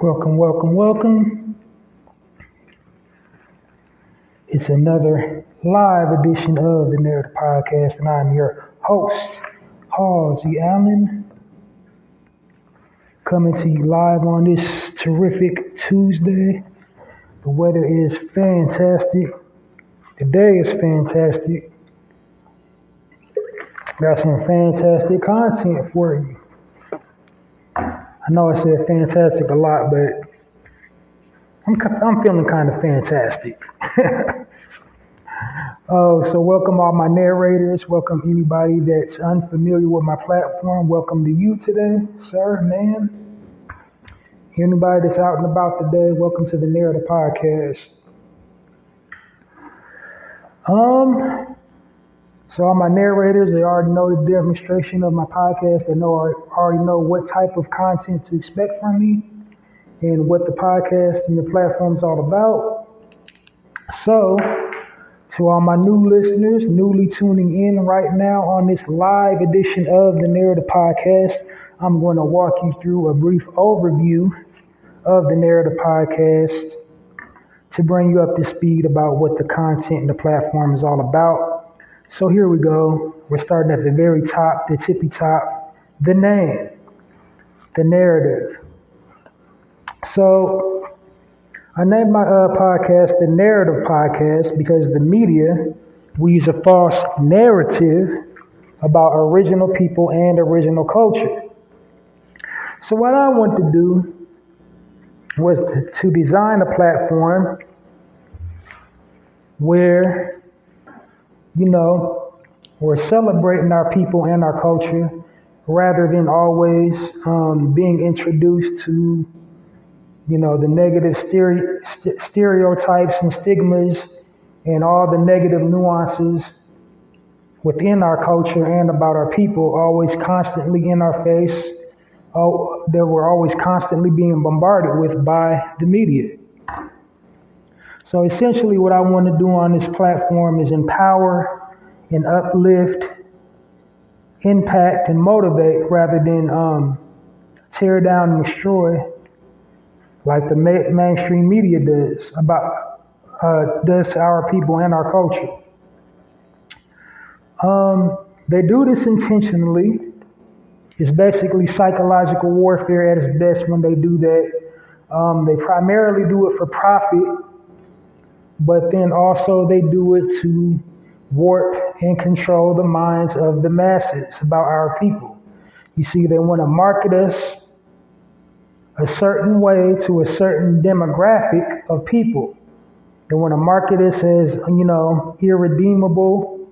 Welcome, welcome, welcome. It's another live edition of the Narrator podcast, and I'm your host, Halsey Allen, coming to you live on this terrific Tuesday. The weather is fantastic. The day is fantastic. Got some fantastic content for you. I know I said fantastic a lot, but I'm feeling kind of fantastic. So welcome all my narrators. Welcome anybody that's unfamiliar with my platform. Welcome to you today, sir, ma'am. Anybody that's out and about today, welcome to the Narrator podcast. So all my narrators, they already know the demonstration of my podcast. They already know what type of content to expect from me and what the podcast and the platform is all about. So, to all my new listeners, newly tuning in right now on this live edition of the Narrator podcast, I'm going to walk you through a brief overview of the Narrator podcast to bring you up to speed about what the content and the platform is all about. So here we go. We're starting at the very top, the tippy top, the name, the narrative. So I named my podcast the Narrative Podcast because the media, we use a false narrative about original people and original culture. So what I want to do was to design a platform where, we're celebrating our people and our culture rather than always being introduced to the negative stereotypes and stigmas and all the negative nuances within our culture and about our people, always constantly in our face, that we're always constantly being bombarded with by the media. So essentially what I want to do on this platform is empower and uplift, impact and motivate rather than tear down and destroy like the mainstream media does to our people and our culture. They do this intentionally. It's basically psychological warfare at its best when they do that. They primarily do it for profit, but then also they do it to warp and control the minds of the masses about our people. You see, they want to market us a certain way to a certain demographic of people. They want to market us as, irredeemable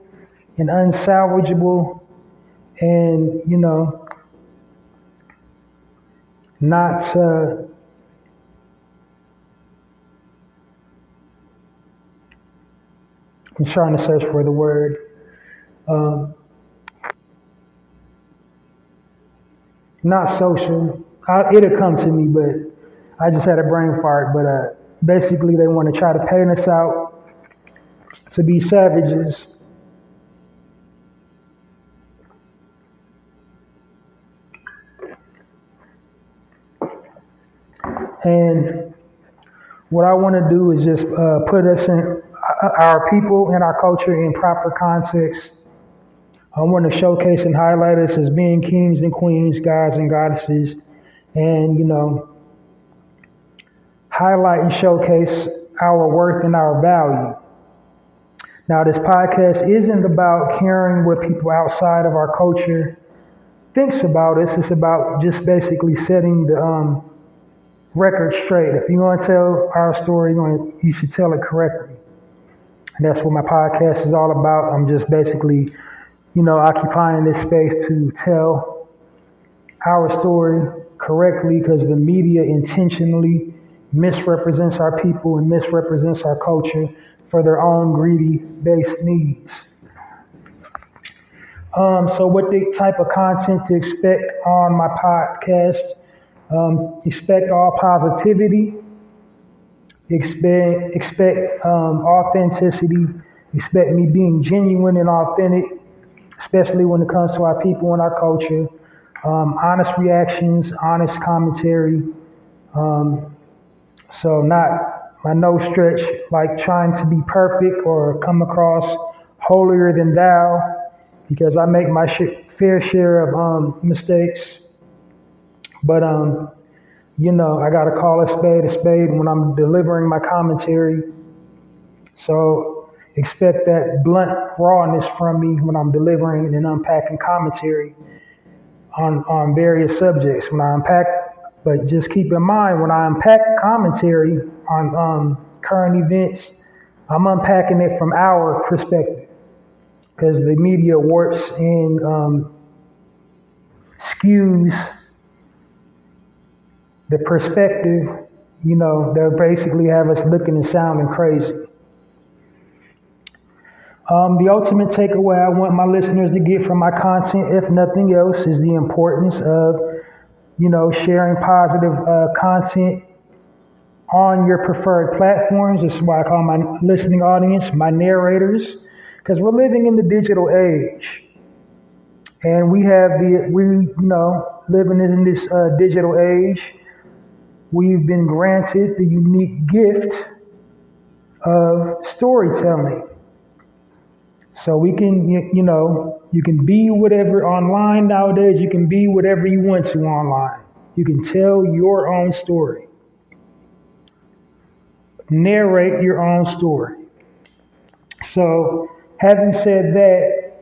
and unsalvageable and, not, I'm trying to search for the word, not social. It'll come to me, but I just had a brain fart. But basically, they want to try to paint us out to be savages. And what I want to do is just put us in our people and our culture in proper context. I want to showcase and highlight us as being kings and queens, gods and goddesses, and, highlight and showcase our worth and our value. Now, this podcast isn't about caring what people outside of our culture thinks about us. It's about just basically setting the record straight. If you want to tell our story, you should tell it correctly. And that's what my podcast is all about. I'm just basically, occupying this space to tell our story correctly because the media intentionally misrepresents our people and misrepresents our culture for their own greedy based needs. So what the type of content to expect on my podcast? Expect all positivity, expect authenticity, expect me being genuine and authentic, especially when it comes to our people and our culture, honest reactions, honest commentary, So not by no stretch like trying to be perfect or come across holier than thou, because I make my fair share of mistakes. But I gotta call a spade when I'm delivering my commentary. So expect that blunt rawness from me when I'm delivering and unpacking commentary on various subjects. But just keep in mind when I unpack commentary on current events, I'm unpacking it from our perspective, because the media warps and skews the perspective. They'll basically have us looking and sounding crazy. The ultimate takeaway I want my listeners to get from my content, if nothing else, is the importance of, sharing positive content on your preferred platforms. This is why I call my listening audience my narrators, because we're living in the digital age, and living in this digital age, we've been granted the unique gift of storytelling. So we can, you can be whatever online nowadays. You can be whatever you want to online. You can tell your own story. Narrate your own story. So having said that,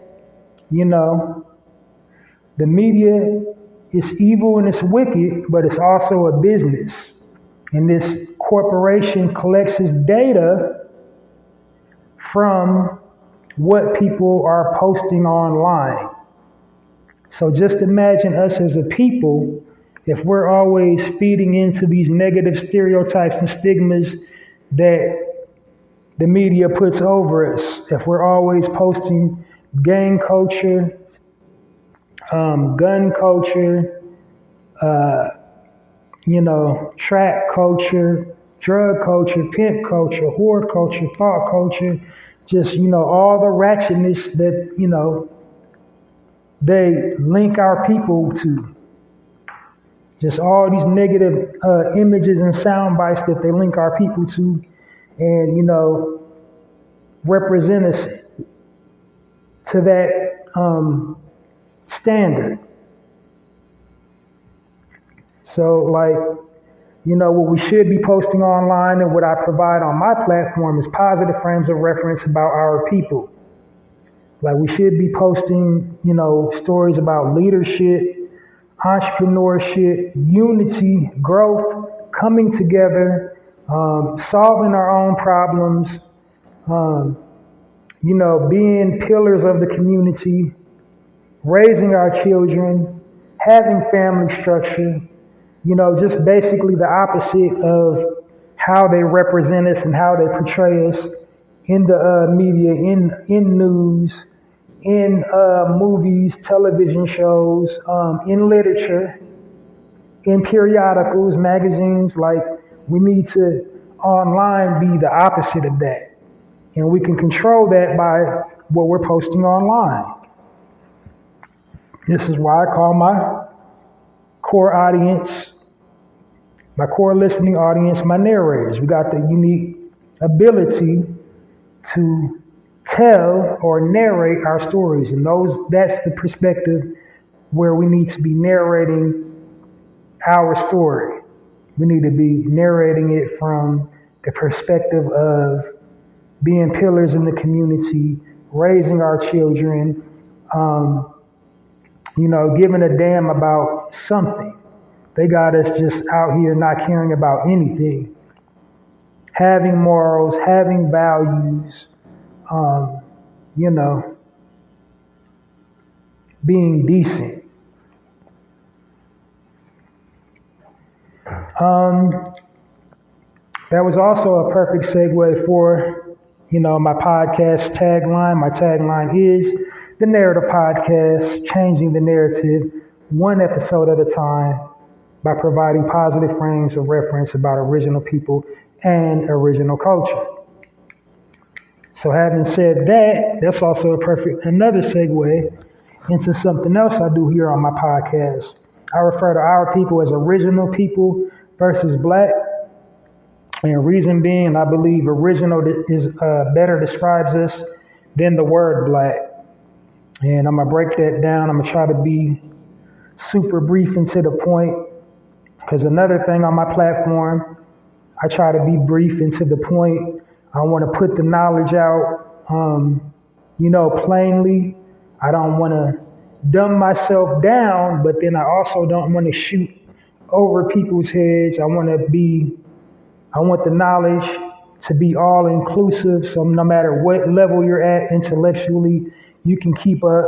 the media is evil and it's wicked, but it's also a business. And this corporation collects its data from what people are posting online. So just imagine us as a people, if we're always feeding into these negative stereotypes and stigmas that the media puts over us, if we're always posting gang culture, gun culture, trap culture, drug culture, pimp culture, whore culture, thought culture, just, all the ratchetness that, they link our people to. Just all these negative images and sound bites that they link our people to and, represent us to that standard. So what we should be posting online and what I provide on my platform is positive frames of reference about our people. Like we should be posting, stories about leadership, entrepreneurship, unity, growth, coming together, solving our own problems, being pillars of the community, raising our children, having family structure, just basically the opposite of how they represent us and how they portray us in the media, in news, in movies, television shows, in literature, in periodicals, magazines. Like we need to online be the opposite of that. And we can control that by what we're posting online. This is why I call my core audience, my core listening audience, my narrators. We got the unique ability to tell or narrate our stories. And that's the perspective where we need to be narrating our story. We need to be narrating it from the perspective of being pillars in the community, raising our children, giving a damn about something. They got us just out here not caring about anything. Having morals, having values, being decent. That was also a perfect segue for, my podcast tagline. My tagline is the Narrator Podcast, changing the narrative one episode at a time by providing positive frames of reference about original people and original culture. So having said that, that's also another segue into something else I do here on my podcast. I refer to our people as original people, versus black. And reason being, I believe original is better describes us than the word black. And I'm gonna break that down. I'm gonna try to be super brief and to the point. Because another thing on my platform, I try to be brief and to the point. I want to put the knowledge out, plainly. I don't want to dumb myself down, but then I also don't want to shoot over people's heads. I want the knowledge to be all inclusive. So no matter what level you're at intellectually, you can keep up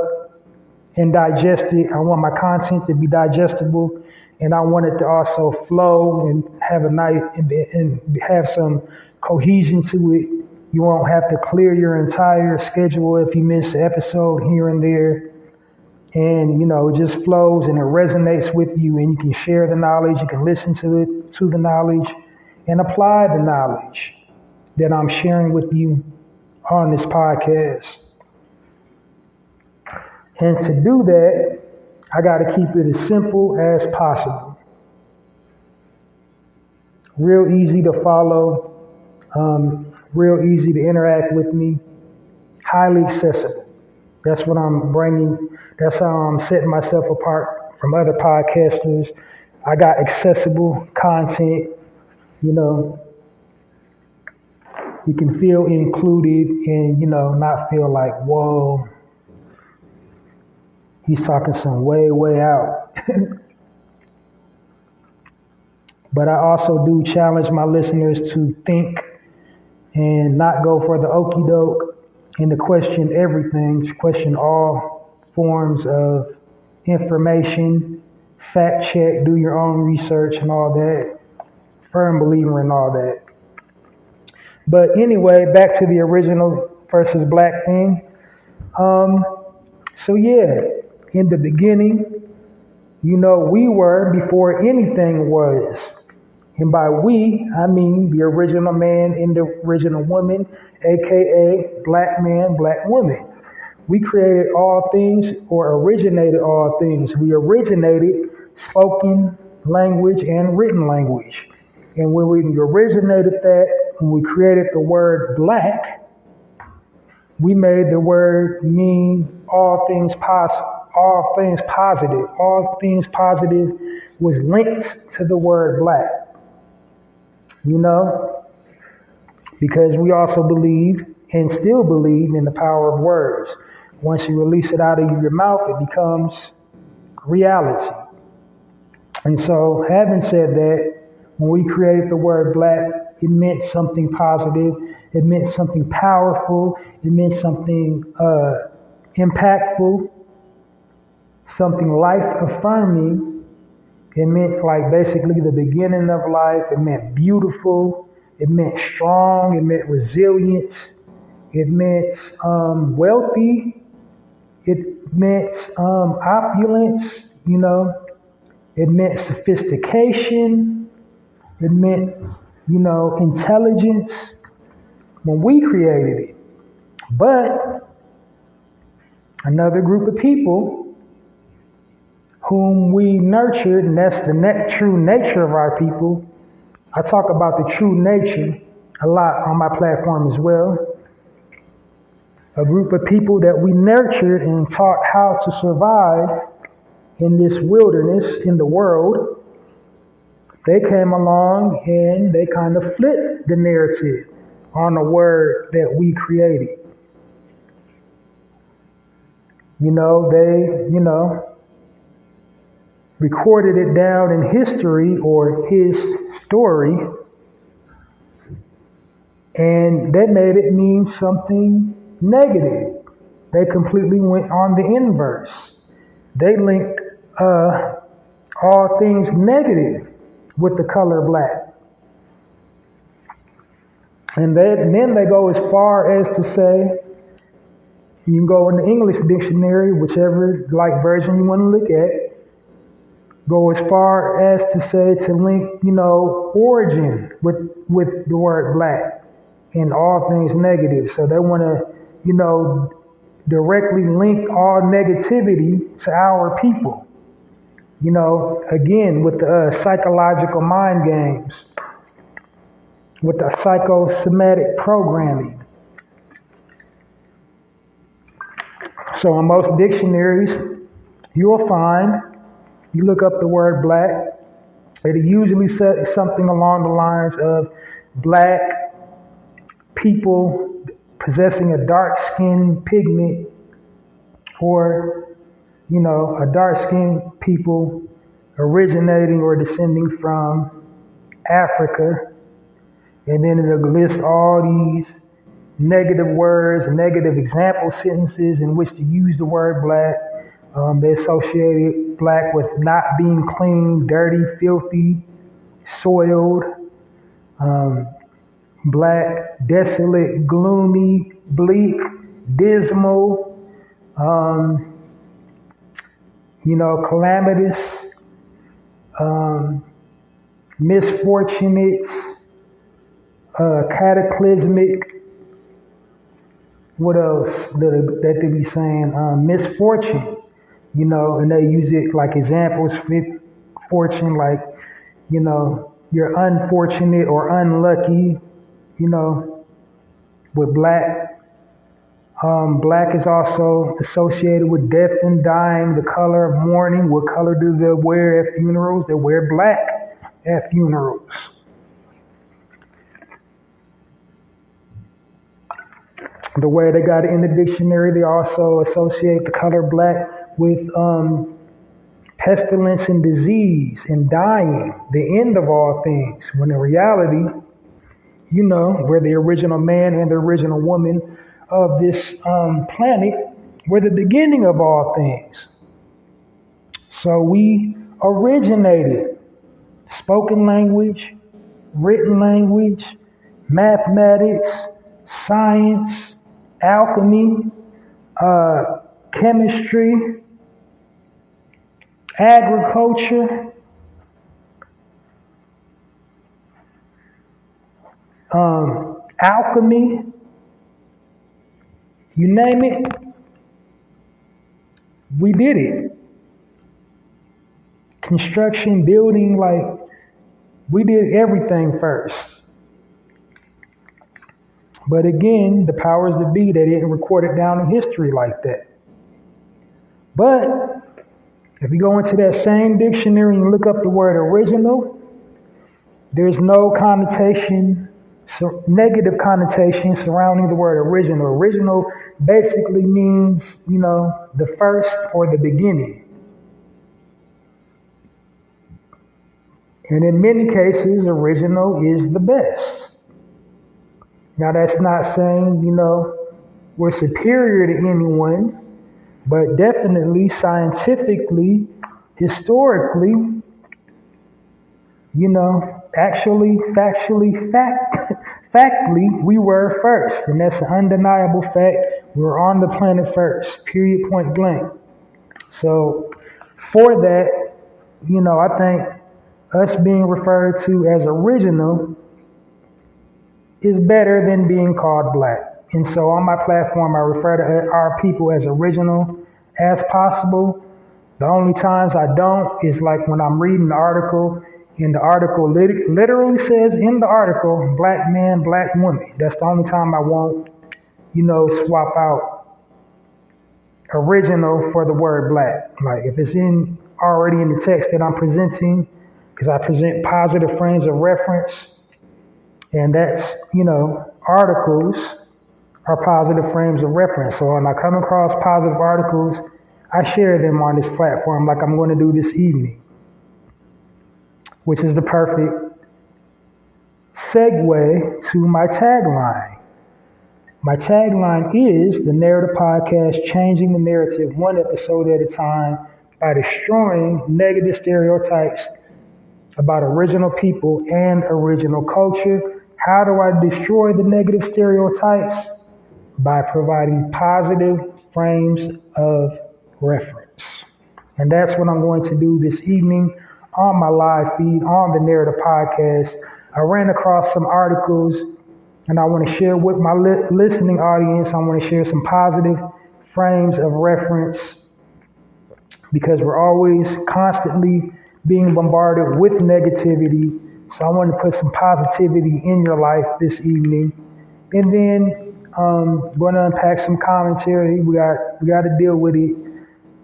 and digest it. I want my content to be digestible, and I want it to also flow and have a nice and have some cohesion to it. You won't have to clear your entire schedule if you miss an episode here and there. And it just flows and it resonates with you, and you can share the knowledge, you can listen to the knowledge and apply the knowledge that I'm sharing with you on this podcast. And to do that, I got to keep it as simple as possible. Real easy to follow, real easy to interact with me, highly accessible. That's what I'm bringing. That's how I'm setting myself apart from other podcasters. I got accessible content, you can feel included and, not feel like, whoa, he's talking some way out. But I also do challenge my listeners to think and not go for the okie doke and to question everything, to question all forms of information, fact check, do your own research and all that. Firm believer in all that. But anyway, back to the original versus black thing. So yeah, in the beginning, we were before anything was. And by we, I mean the original man and the original woman, aka black man, black woman. We created all things or originated all things. We originated spoken language and written language. And when we originated that, when we created the word black, we made the word mean all things positive. All things positive. All things positive was linked to the word black. Because we also believe and still believe in the power of words. Once you release it out of your mouth, it becomes reality. And so, having said that, when we created the word black, it meant something positive. It meant something powerful. It meant something impactful, something life-affirming. It meant like basically the beginning of life. It meant beautiful. It meant strong. It meant resilient. It meant wealthy. It meant opulence, It meant sophistication. It meant, intelligence when we created it. But another group of people whom we nurtured, and that's the true nature of our people. I talk about the true nature a lot on my platform as well. A group of people that we nurtured and taught how to survive in this wilderness, in the world. They came along and they kind of flipped the narrative on the word that we created. They, recorded it down in history or his story, and that made it mean something negative. They completely went on the inverse. They linked all things negative with the color black. And then they go as far as to say, you can go in the English dictionary, whichever version you want to look at, go as far as to say to link, origin with the word black and all things negative. So they want to, directly link all negativity to our people. Again, with the psychological mind games, with the psychosomatic programming. So in most dictionaries, you'll find, you look up the word black, it usually says something along the lines of black people possessing a dark skin pigment, or, a dark skinned people originating or descending from Africa. And then it'll list all these negative words, negative example sentences in which to use the word black. They associated black with not being clean, dirty, filthy, soiled, black, desolate, gloomy, bleak, dismal, calamitous, misfortunate, cataclysmic. What else that they be saying? Misfortune, and they use it like examples. Fortune, like, you're unfortunate or unlucky, with black. Black is also associated with death and dying, the color of mourning. What color do they wear at funerals? They wear black at funerals. The way they got it in the dictionary, they also associate the color black with pestilence and disease and dying, the end of all things, when in reality, we're the original man and the original woman of this planet. We're the beginning of all things. So we originated spoken language, written language, mathematics, science, alchemy, chemistry, agriculture, alchemy, you name it, we did it. Construction, building, like, we did everything first. But again, the powers that be, they didn't record it down in history like that. But if you go into that same dictionary and look up the word original, there's no connotation, negative connotation surrounding the word original. Original basically means, the first or the beginning. And in many cases, original is the best. Now, that's not saying, we're superior to anyone, but definitely scientifically, historically, actually, factly, we were first. And that's an undeniable fact. We're on the planet first, period, point blank. So for that, I think us being referred to as original is better than being called black. And so on my platform, I refer to our people as original as possible. The only times I don't is like when I'm reading the article, and the article literally says in the article, black man, black woman. That's the only time I won't, swap out original for the word black. Like if it's already in the text that I'm presenting, because I present positive frames of reference, and that's, articles are positive frames of reference. So when I come across positive articles, I share them on this platform like I'm going to do this evening, which is the perfect segue to my tagline. My tagline is the Narrator Podcast, changing the narrative one episode at a time by destroying negative stereotypes about original people and original culture. How do I destroy the negative stereotypes? By providing positive frames of reference. And that's what I'm going to do this evening on my live feed on the Narrator Podcast. I ran across some articles and I want to share with my listening audience. I want to share some positive frames of reference because we're always constantly being bombarded with negativity. So I want to put some positivity in your life this evening. And then going to unpack some commentary. We got to deal with it.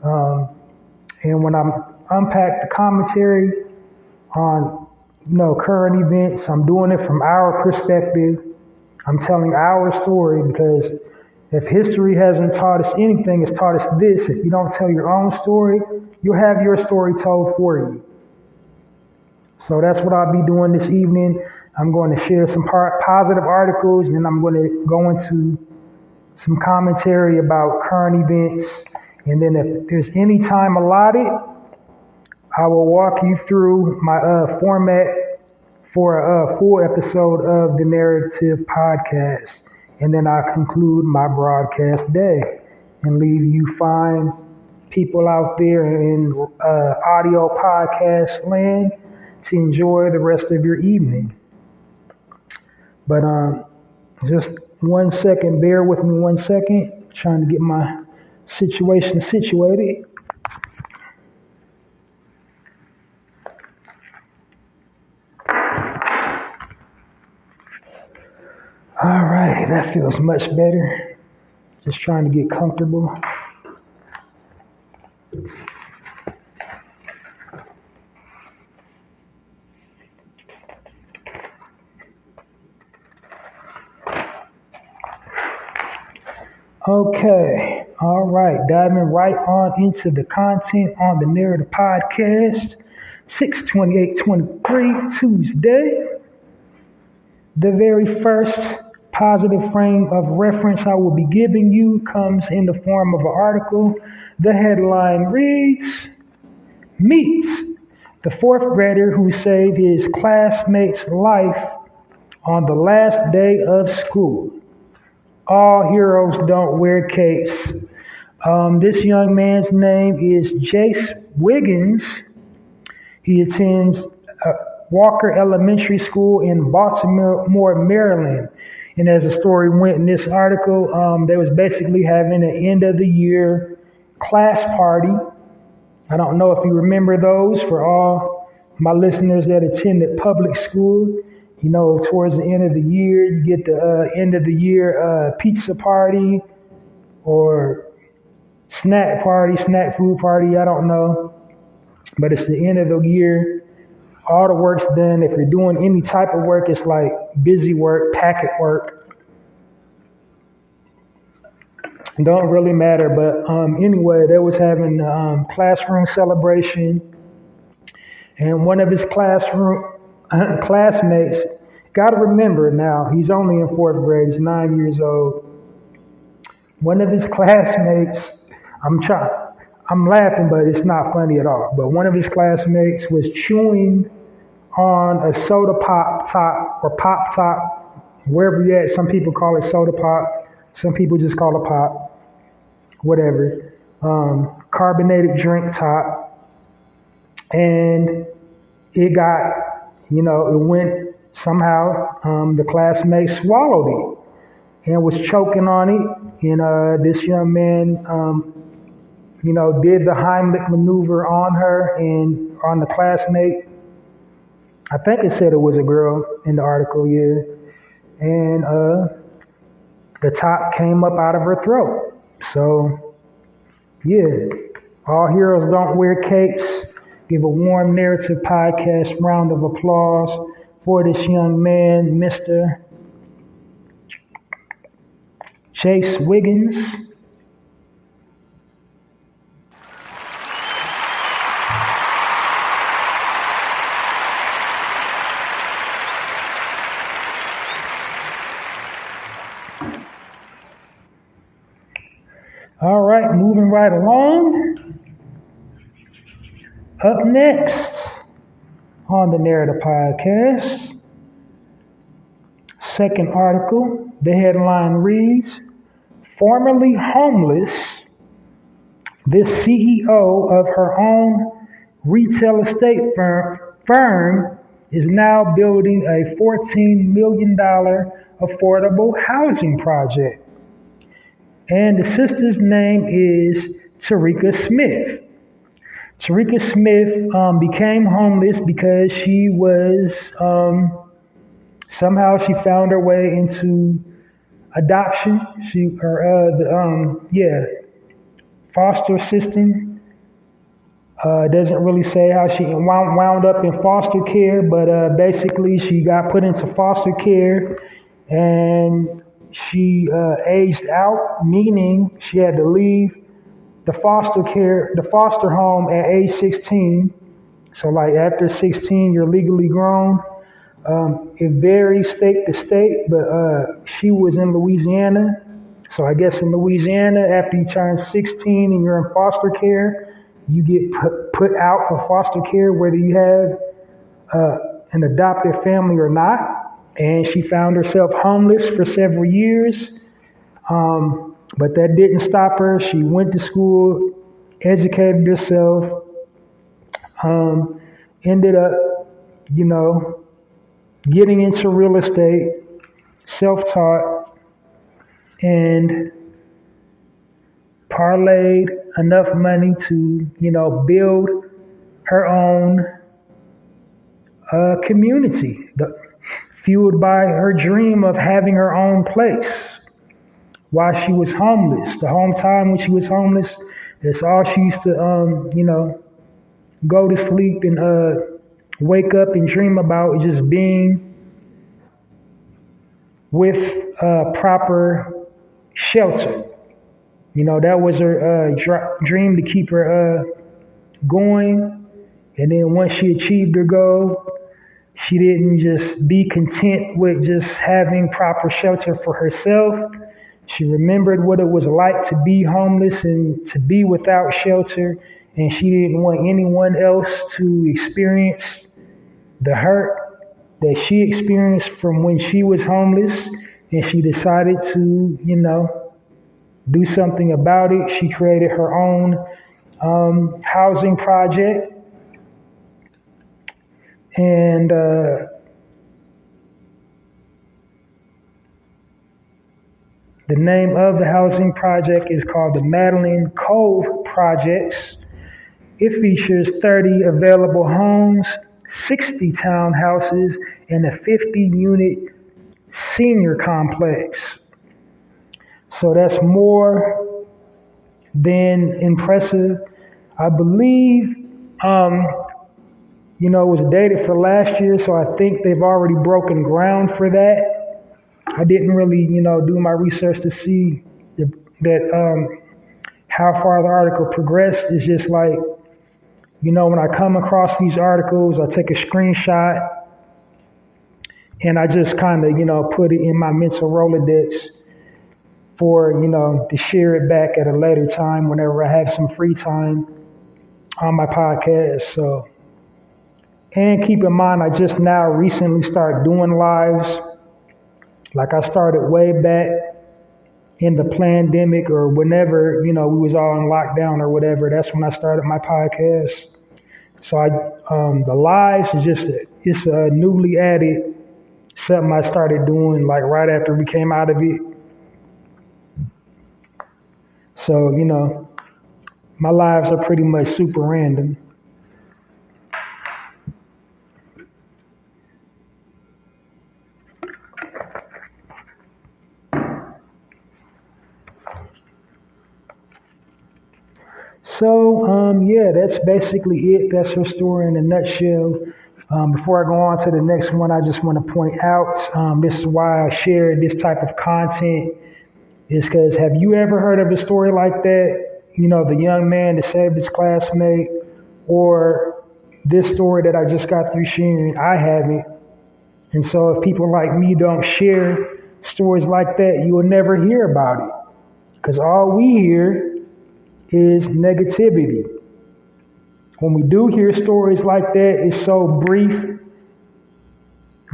And when I unpack the commentary on current events, I'm doing it from our perspective. I'm telling our story because if history hasn't taught us anything, it's taught us this. If you don't tell your own story, you'll have your story told for you. So that's what I'll be doing this evening. I'm going to share some positive articles, and then I'm going to go into some commentary about current events. And then if there's any time allotted, I will walk you through my format for a full episode of the Narrative podcast. And then I conclude my broadcast day and leave you fine people out there in audio podcast land to enjoy the rest of your evening. But just 1 second, bear with me 1 second, trying to get my situation situated. All right, that feels much better. Just trying to get comfortable. Okay, all right, diving right on into the content on the Narrator podcast, 6/28/23, Tuesday. The very first positive frame of reference I will be giving you comes in the form of an article. The headline reads, "Meet the fourth grader who saved his classmate's life on the last day of school. All heroes don't wear capes." This young man's name is Jace Wiggins. He attends Walker Elementary School in Baltimore, Maryland. And as the story went in this article, they was basically having an end of the year class party. I don't know if you remember those. For all my listeners that attended public school, towards the end of the year, you get the end of the year pizza party or snack food party, I don't know. But it's the end of the year. All the work's done. If you're doing any type of work, it's like busy work, packet work. Don't really matter. But anyway, they was having classroom celebration. And one of his classmates, got to remember now, he's only in fourth grade, he's 9 years old. One of his classmates, I'm laughing, but it's not funny at all. But one of his classmates was chewing on a soda pop top or pop top, wherever you're at. Some people call it soda pop. Some people just call it pop, whatever. Carbonated drink top. And it got, it went somehow, the classmate swallowed it and was choking on it. And this young man, did the Heimlich maneuver on her and on the classmate. I think it said it was a girl in the article, yeah. And the top came up out of her throat. So, yeah, all heroes don't wear capes. Give a warm Narrative podcast round of applause for this young man, Mr. Jace Wiggins. All right, moving right along. Up next on the Narrator podcast, second article, the headline reads, "Formerly homeless, this CEO of her own retail estate firm is now building a $14 million affordable housing project. And the sister's name is Tarika Smith. Tarika Smith became homeless because she was somehow she found her way into adoption. Foster system. Doesn't really say how she wound up in foster care, but basically she got put into foster care and she aged out, meaning she had to leave the foster home at age 16. So like after 16, you're legally grown. It varies state to state, but she was in Louisiana. So I guess in Louisiana, after you turn 16 and you're in foster care, you get put out of foster care whether you have an adopted family or not. And she found herself homeless for several years. But that didn't stop her. She went to school, educated herself, ended up, getting into real estate, self-taught, and parlayed enough money to, build her own community, fueled by her dream of having her own place while she was homeless. The whole time when she was homeless, that's all she used to, go to sleep and wake up and dream about, just being with proper shelter. That was her dream to keep her going. And then once she achieved her goal, she didn't just be content with just having proper shelter for herself. She remembered what it was like to be homeless and to be without shelter. And she didn't want anyone else to experience the hurt that she experienced from when she was homeless. And she decided to, do something about it. She created her own housing project. And the name of the housing project is called the Madeline Cove Projects. It features 30 available homes, 60 townhouses, and a 50-unit senior complex. So that's more than impressive. I believe, it was dated for last year, so I think they've already broken ground for that. I didn't really, do my research to see how far the article progressed. It's just like, when I come across these articles, I take a screenshot and I just kind of, put it in my mental Rolodex for, to share it back at a later time whenever I have some free time on my podcast. So, and keep in mind, I just now recently started doing lives. Like I started way back in the pandemic or whenever, we was all in lockdown or whatever. That's when I started my podcast. So the lives is it's a newly added something I started doing like right after we came out of it. So, my lives are pretty much super random. So, that's basically it. That's her story in a nutshell. Before I go on to the next one, I just want to point out, this is why I share this type of content, is because have you ever heard of a story like that? The young man that saved his classmate, or this story that I just got through sharing, I haven't. And so if people like me don't share stories like that, you will never hear about it. Because all we hear is negativity. When we do hear stories like that, it's so brief,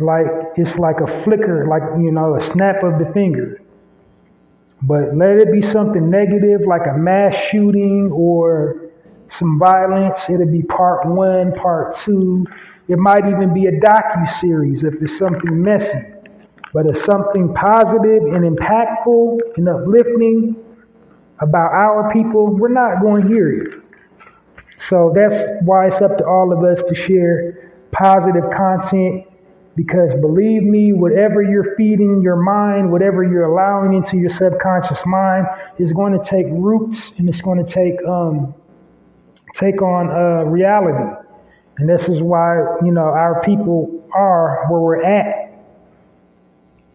like it's like a flicker, like, a snap of the finger. But let it be something negative, like a mass shooting or some violence. It'll be part 1, part 2. It might even be a docu-series if it's something messy. But if something positive and impactful and uplifting about our people, we're not going to hear it. So that's why it's up to all of us to share positive content, because believe me, whatever you're feeding your mind, whatever you're allowing into your subconscious mind is going to take roots, and it's going to take on reality. And this is why, our people are where we're at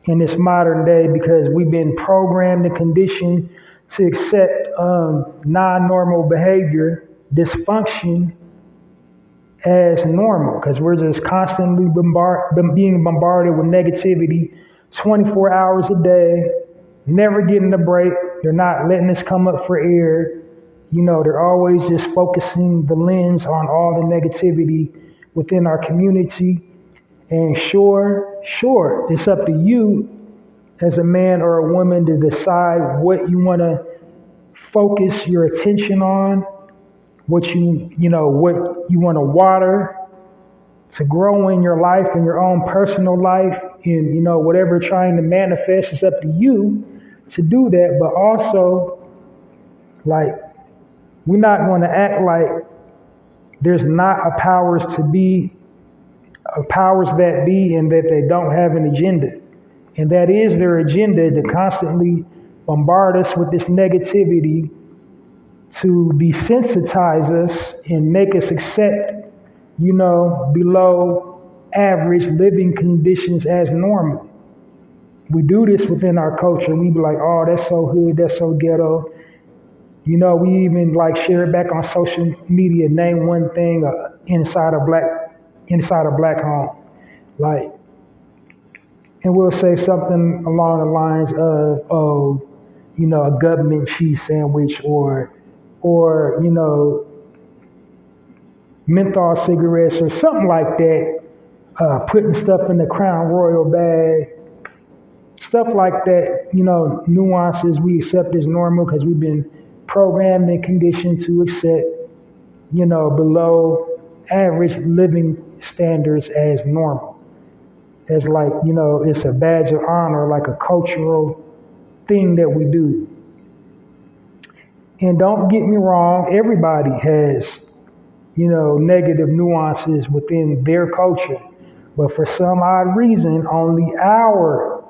in this modern day, because we've been programmed and conditioned to accept non-normal behavior, dysfunction, as normal, because we're just constantly being bombarded with negativity 24 hours a day, never getting a break. They're not letting us come up for air. They're always just focusing the lens on all the negativity within our community. And sure, it's up to you as a man or a woman to decide what you want to focus your attention on, what you want to water to grow in your life, in your own personal life, and whatever you're trying to manifest. Is up to you to do that. But also, we're not going to act like there's not a powers that be, and that they don't have an agenda. And that is their agenda, to constantly bombard us with this negativity, to desensitize us and make us accept, below average living conditions as normal. We do this within our culture. We be like, oh, that's so hood, that's so ghetto. We even share it back on social media, name one thing inside a black home. And we'll say something along the lines of, a government cheese sandwich, or menthol cigarettes or something like that, putting stuff in the Crown Royal bag, stuff like that, nuances we accept as normal because we've been programmed and conditioned to accept, below average living standards as normal. As it's a badge of honor, like a cultural thing that we do. And don't get me wrong, everybody has, negative nuances within their culture. But for some odd reason, only our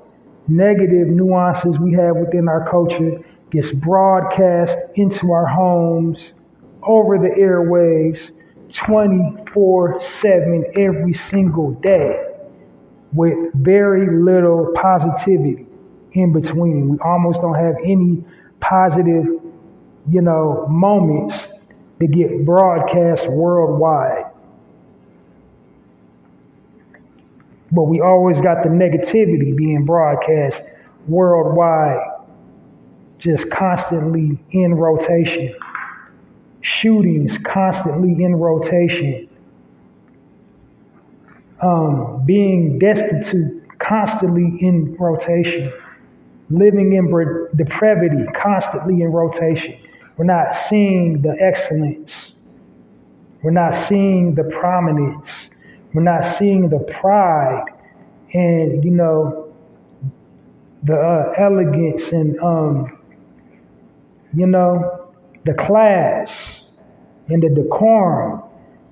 negative nuances we have within our culture gets broadcast into our homes, over the airwaves, 24/7 every single day, with very little positivity in between. We almost don't have any positive, moments that get broadcast worldwide. But we always got the negativity being broadcast worldwide, just constantly in rotation. Shootings constantly in rotation. Being destitute constantly in rotation. Living in depravity constantly in rotation. We're not seeing the excellence. We're not seeing the prominence. We're not seeing the pride and, the elegance and, the class and the decorum.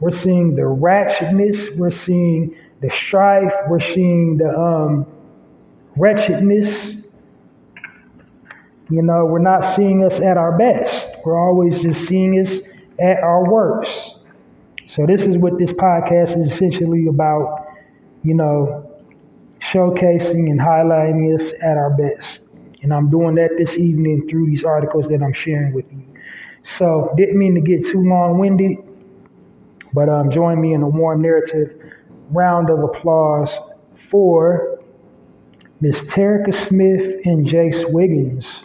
We're seeing the ratchetness. We're seeing the strife. We're seeing the wretchedness. We're not seeing us at our best. We're always just seeing us at our worst. So this is what this podcast is essentially about, showcasing and highlighting us at our best. And I'm doing that this evening through these articles that I'm sharing with you. So didn't mean to get too long-winded, but join me in a warm narrative round of applause for Miss Terica Smith and Jace Wiggins.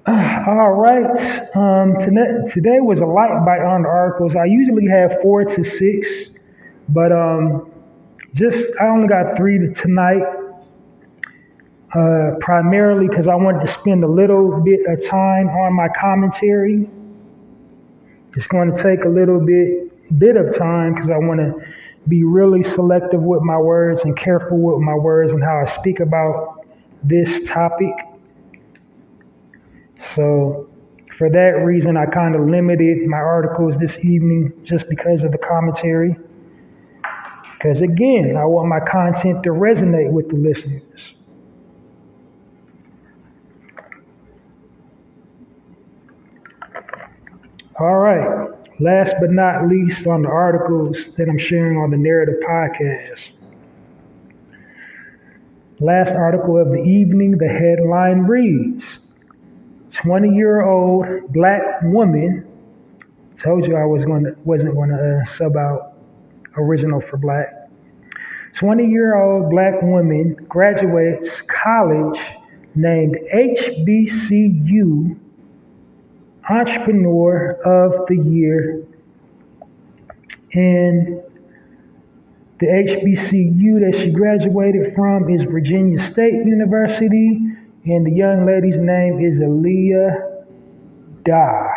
All right. Today was a light bite on the articles. I usually have 4 to 6, but I only got 3 tonight. Primarily because I wanted to spend a little bit of time on my commentary. It's going to take a little bit of time because I want to be really selective with my words and careful with my words and how I speak about this topic. So for that reason, I kind of limited my articles this evening just because of the commentary. Because again, I want my content to resonate with the listeners. All right. Last but not least, on the articles that I'm sharing on the Narrative podcast. Last article of the evening, the headline reads, 20-year-old black woman, told you I wasn't going to sub out original for black. 20-year-old black woman graduates college named HBCU Entrepreneur of the Year. And the HBCU that she graduated from is Virginia State University, and the young lady's name is Aaliyah Duh.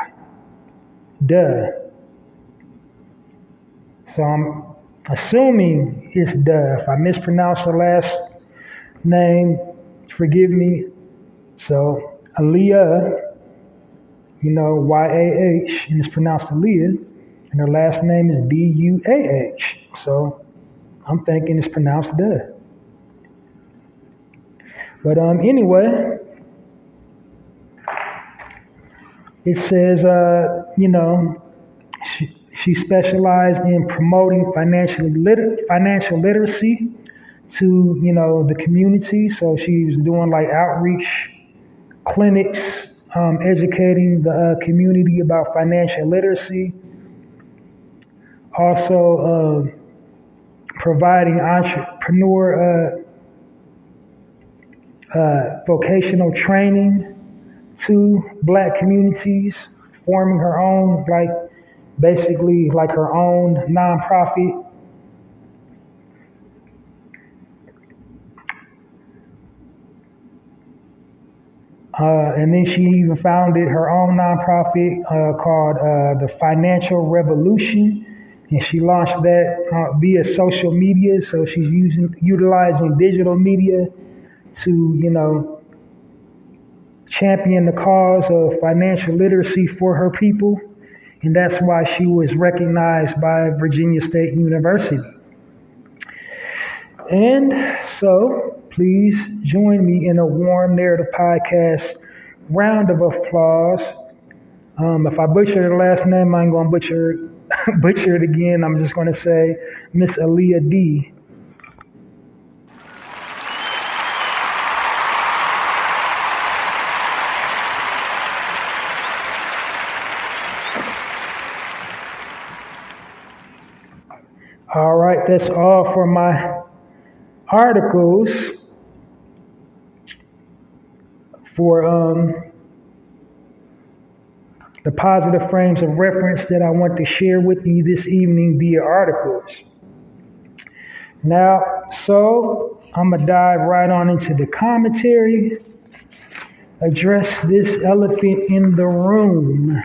So I'm assuming it's Duh. If I mispronounce her last name, forgive me. So Aaliyah, Y-A-H, and it's pronounced Aaliyah, and her last name is D-U-A-H. So I'm thinking it's pronounced Duh. But anyway, it says, she specialized in promoting financial literacy to, the community. So she was doing like outreach clinics, educating the community about financial literacy. Also, providing entrepreneur vocational training to black communities, forming her own, basically her own nonprofit. And then she even founded her own nonprofit called the Financial Revolution. And she launched that via social media. So she's utilizing digital media to, champion the cause of financial literacy for her people. And that's why she was recognized by Virginia State University. And so please join me in a warm Narrative podcast round of applause. If I butcher the last name, I'm going to butcher it again. I'm just going to say Miss Aaliyah D. All right, that's all for my articles for the positive frames of reference that I want to share with you this evening via articles. Now, so I'm going to dive right on into the commentary, address this elephant in the room.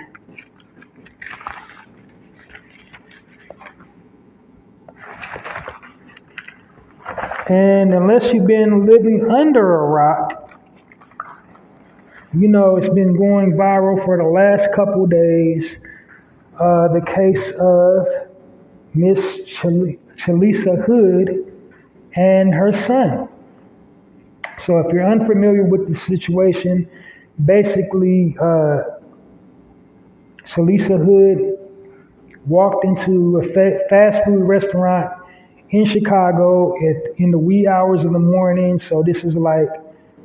And unless you've been living under a rock, it's been going viral for the last couple days. The case of Miss Chalisa Hood and her son. So if you're unfamiliar with the situation, basically, Chalisa Hood walked into a fast food restaurant in Chicago in the wee hours of the morning. So this is like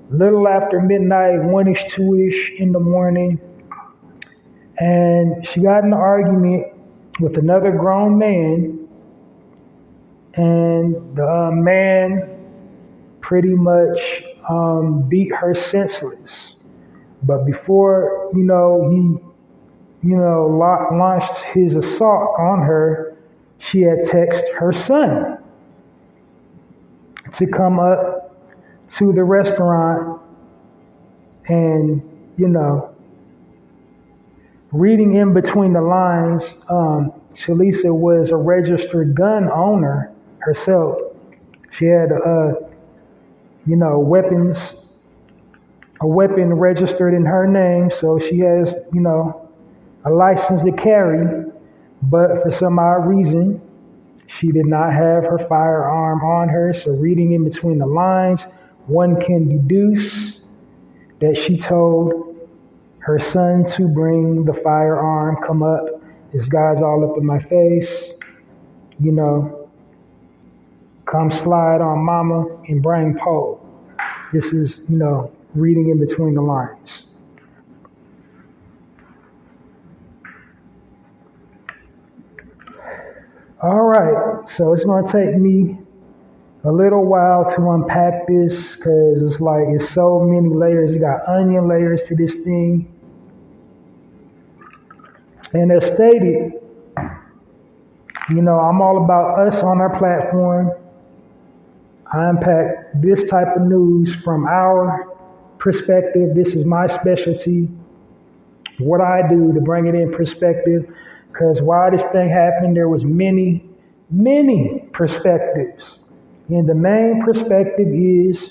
little after midnight, 1-ish, 2-ish in the morning. And she got in an argument with another grown man. And the man pretty much beat her senseless. But before, he, launched his assault on her, she had texted her son to come up to the restaurant and, reading in between the lines, Shalisa was a registered gun owner herself. She had, weapons, a weapon registered in her name, so she has, a license to carry. But for some odd reason, she did not have her firearm on her. So reading in between the lines, one can deduce that she told her son to bring the firearm, come up. This guy's all up in my face, come slide on mama and bring pole. This is, reading in between the lines. All right, so it's gonna take me a little while to unpack this because it's so many layers. You got onion layers to this thing. And as stated, I'm all about us on our platform. I unpack this type of news from our perspective. This is my specialty. What I do to bring it in perspective, because while this thing happened, there was many, many perspectives. And the main perspective is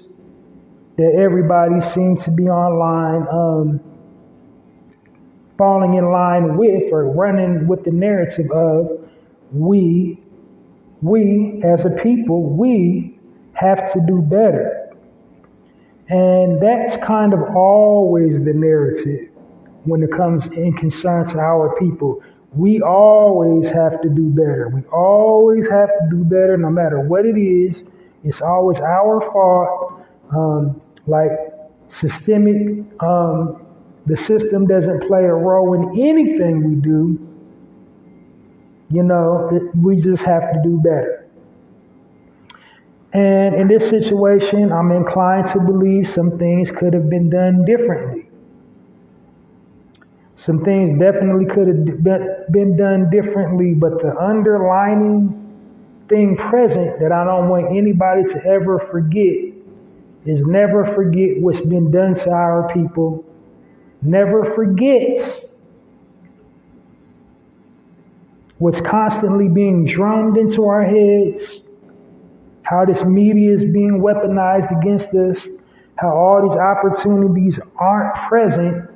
that everybody seems to be online falling in line with or running with the narrative of we as a people, we have to do better. And that's kind of always the narrative when it comes in concern to our people. We always have to do better. We always have to do better no matter what it is. It's always our fault. Like systemic, the system doesn't play a role in anything we do. We just have to do better. And in this situation, I'm inclined to believe some things could have been done differently. Some things definitely could have been done differently, but the underlining thing present that I don't want anybody to ever forget is never forget what's been done to our people. Never forget what's constantly being drummed into our heads, how this media is being weaponized against us, how all these opportunities aren't present,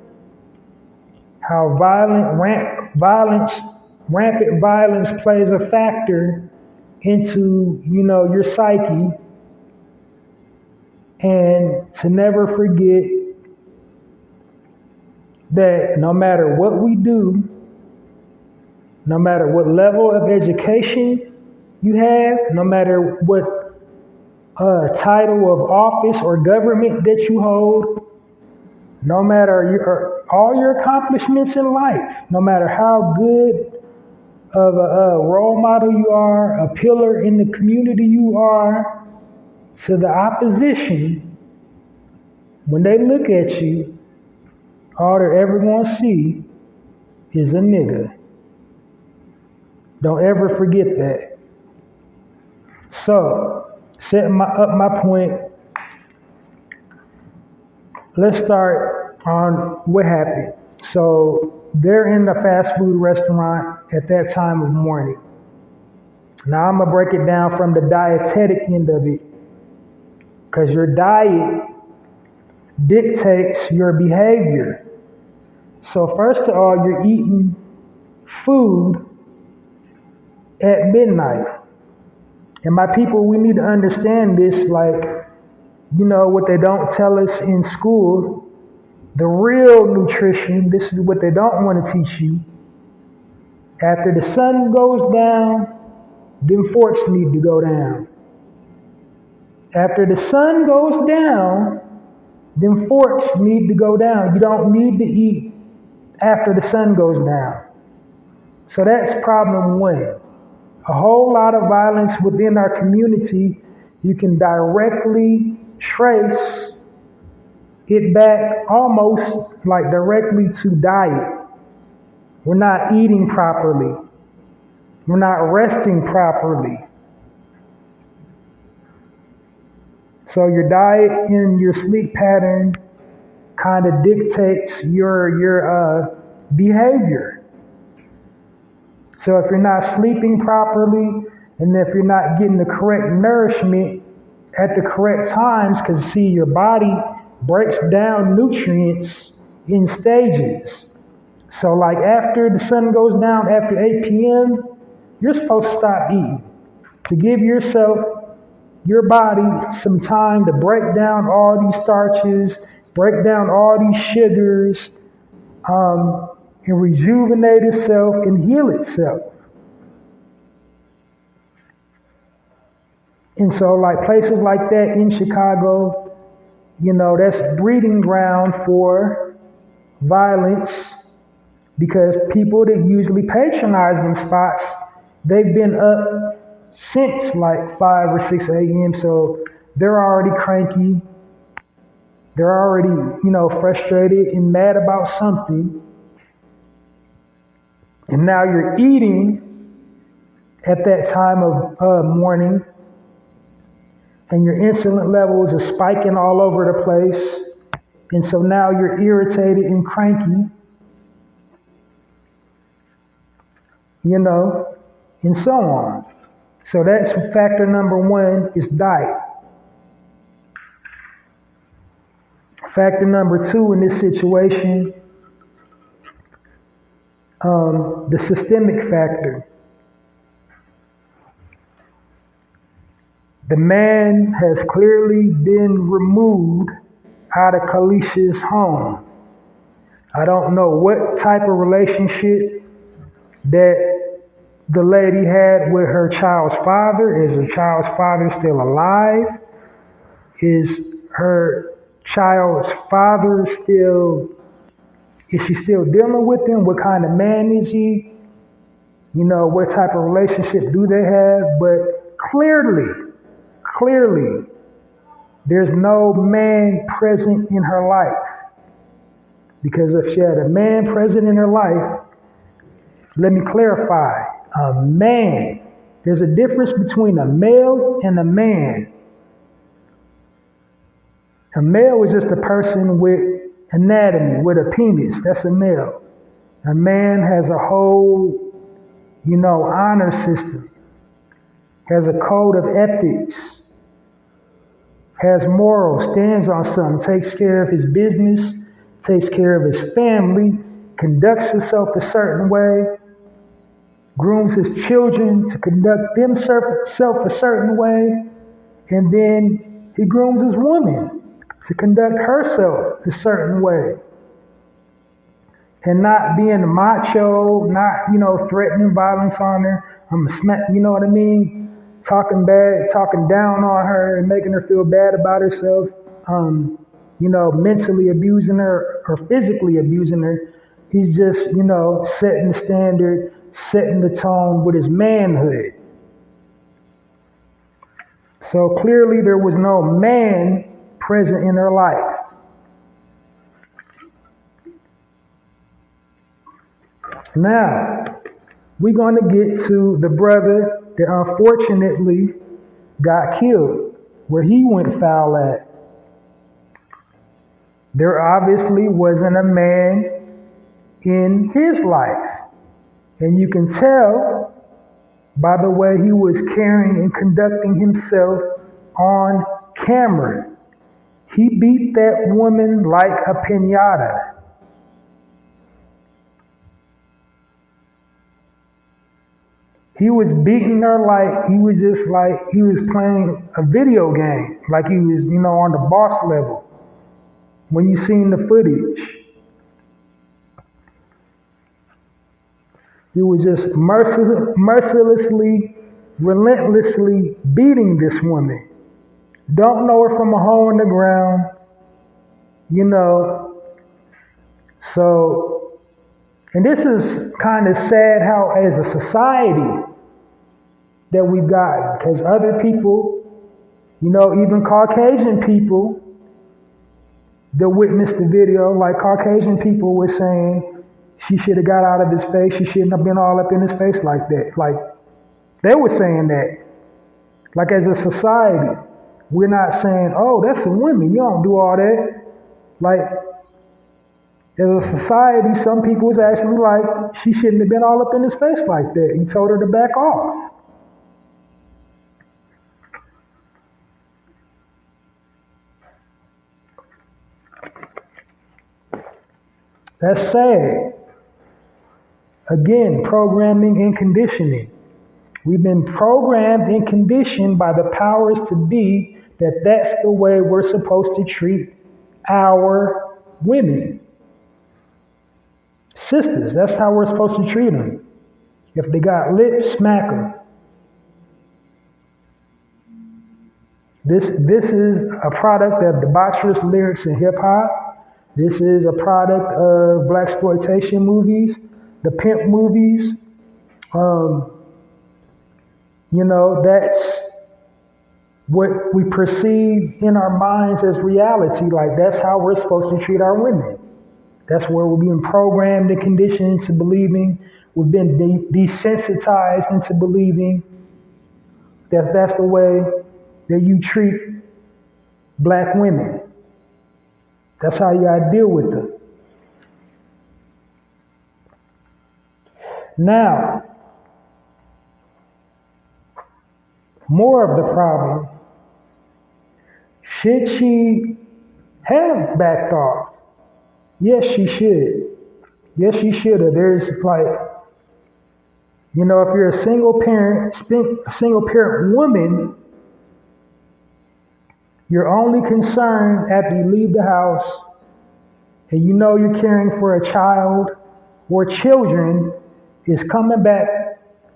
how rampant violence plays a factor into, your psyche, and to never forget that no matter what we do, no matter what level of education you have, no matter what title of office or government that you hold, no matter all your accomplishments in life, no matter how good of a role model you are, a pillar in the community you are, to the opposition, when they look at you, all they're ever going to see is a nigga. Don't ever forget that. So, setting up my point, let's start on what happened. So, they're in the fast food restaurant at that time of morning. Now, I'm going to break it down from the dietetic end of it, because your diet dictates your behavior. So, first of all, you're eating food at midnight. And my people, we need to understand this, what they don't tell us in school, the real nutrition, this is what they don't want to teach you. After the sun goes down, them forks need to go down. After the sun goes down, them forks need to go down. You don't need to eat after the sun goes down. So that's problem one. A whole lot of violence within our community, you can directly trace it back almost like directly to diet. We're not eating properly. We're not resting properly. So your diet and your sleep pattern kind of dictates your behavior. So if you're not sleeping properly, and if you're not getting the correct nourishment at the correct times, because see, your body breaks down nutrients in stages. So like after the sun goes down, after 8 p.m., you're supposed to stop eating to give your body some time to break down all these starches, break down all these sugars, and rejuvenate itself and heal itself. And so like places like that in Chicago, that's breeding ground for violence, because people that usually patronize them spots, they've been up since like 5 or 6 a.m. So they're already cranky. They're already, frustrated and mad about something. And now you're eating at that time of morning, and your insulin levels are spiking all over the place. And so now you're irritated and cranky, and so on. So that's factor number 1 is diet. Factor number 2 in this situation, the systemic factor. The man has clearly been removed out of Kalisha's home. I don't know what type of relationship that the lady had with her child's father. Is her child's father still alive? Is her child's father is she still dealing with him? What kind of man is he? What type of relationship do they have? But clearly, there's no man present in her life. Because if she had a man present in her life, let me clarify. A man. There's a difference between a male and a man. A male is just a person with anatomy, with a penis. That's a male. A man has a whole, honor system, has a code of ethics, has morals, stands on something, takes care of his business, takes care of his family, conducts himself a certain way, grooms his children to conduct themselves a certain way, and then he grooms his woman to conduct herself a certain way. And not being macho, not, threatening violence on her. I'm a smack, you know what I mean? Talking bad, talking down on her and making her feel bad about herself. Mentally abusing her or physically abusing her. He's just, setting the standard, setting the tone with his manhood. So clearly there was no man present in her life. Now, we're going to get to the brother that unfortunately got killed, where he went foul at. There obviously wasn't a man in his life. And you can tell by the way he was carrying and conducting himself on camera. He beat that woman like a piñata. He was beating her like he was playing a video game, like he was, on the boss level. When you seen the footage, he was just mercilessly, relentlessly beating this woman. Don't know her from a hole in the ground, So, and this is kind of sad how as a society that we've got, because other people, even Caucasian people that witnessed the video, like Caucasian people were saying, she should have got out of his face, she shouldn't have been all up in his face like that. Like, they were saying that. Like as a society, we're not saying, oh, that's a woman, you don't do all that. Like, As a society, some people was actually like, she shouldn't have been all up in his face like that. He told her to back off. That's sad. Again, programming and conditioning. We've been programmed and conditioned by the powers to be that that's the way we're supposed to treat our women. Sisters, that's how we're supposed to treat them. If they got lips, smack them. This is a product of debaucherous lyrics in hip hop. This is a product of blaxploitation movies, the pimp movies. That's what we perceive in our minds as reality. Like, that's how we're supposed to treat our women. That's where we're being programmed and conditioned into believing. We've been desensitized into believing that that's the way that you treat black women. That's how you gotta deal with them. Now, more of the problem, should she have backed off? Yes, she should. Yes, she should have. There's like, if you're a single parent woman, your only concern after you leave the house and you're caring for a child or children is coming back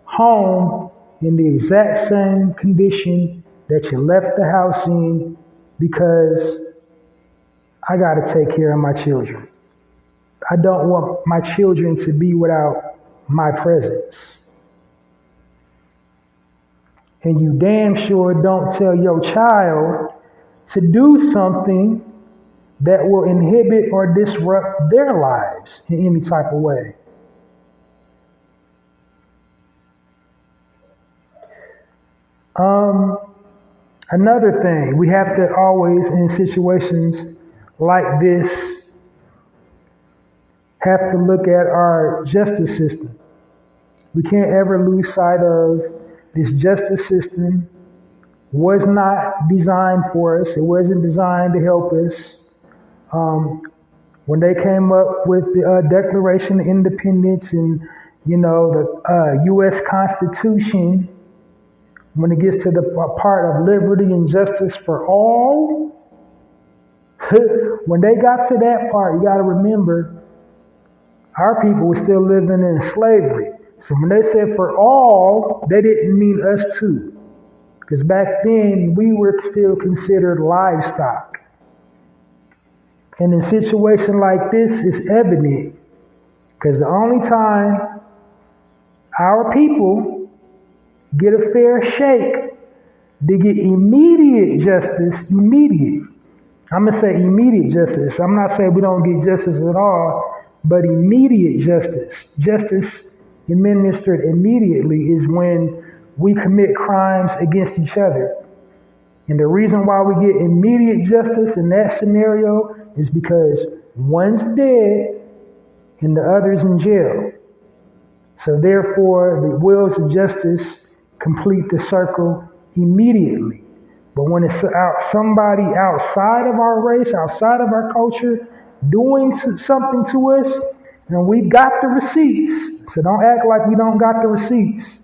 home in the exact same condition that you left the house in, because I got to take care of my children. I don't want my children to be without my presence. And you damn sure don't tell your child to do something that will inhibit or disrupt their lives in any type of way. Another thing, we have to always, in situations like this, have to look at our justice system. We can't ever lose sight of this justice system was not designed for us. It wasn't designed to help us. When they came up with the Declaration of Independence and, the U.S. Constitution, when it gets to the part of liberty and justice for all, when they got to that part, you got to remember, our people were still living in slavery. So when they said for all, they didn't mean us too. Because back then, we were still considered livestock. And in a situation like this, it's evident. Because the only time our people get a fair shake, they get immediate justice, immediate. I'm going to say immediate justice. I'm not saying we don't get justice at all, but immediate justice. Justice administered immediately is when we commit crimes against each other. And the reason why we get immediate justice in that scenario is because one's dead and the other's in jail. So therefore, the wheels of justice complete the circle immediately. But when it's somebody outside of our race, outside of our culture, doing something to us, and we got the receipts, so don't act like we don't got the receipts.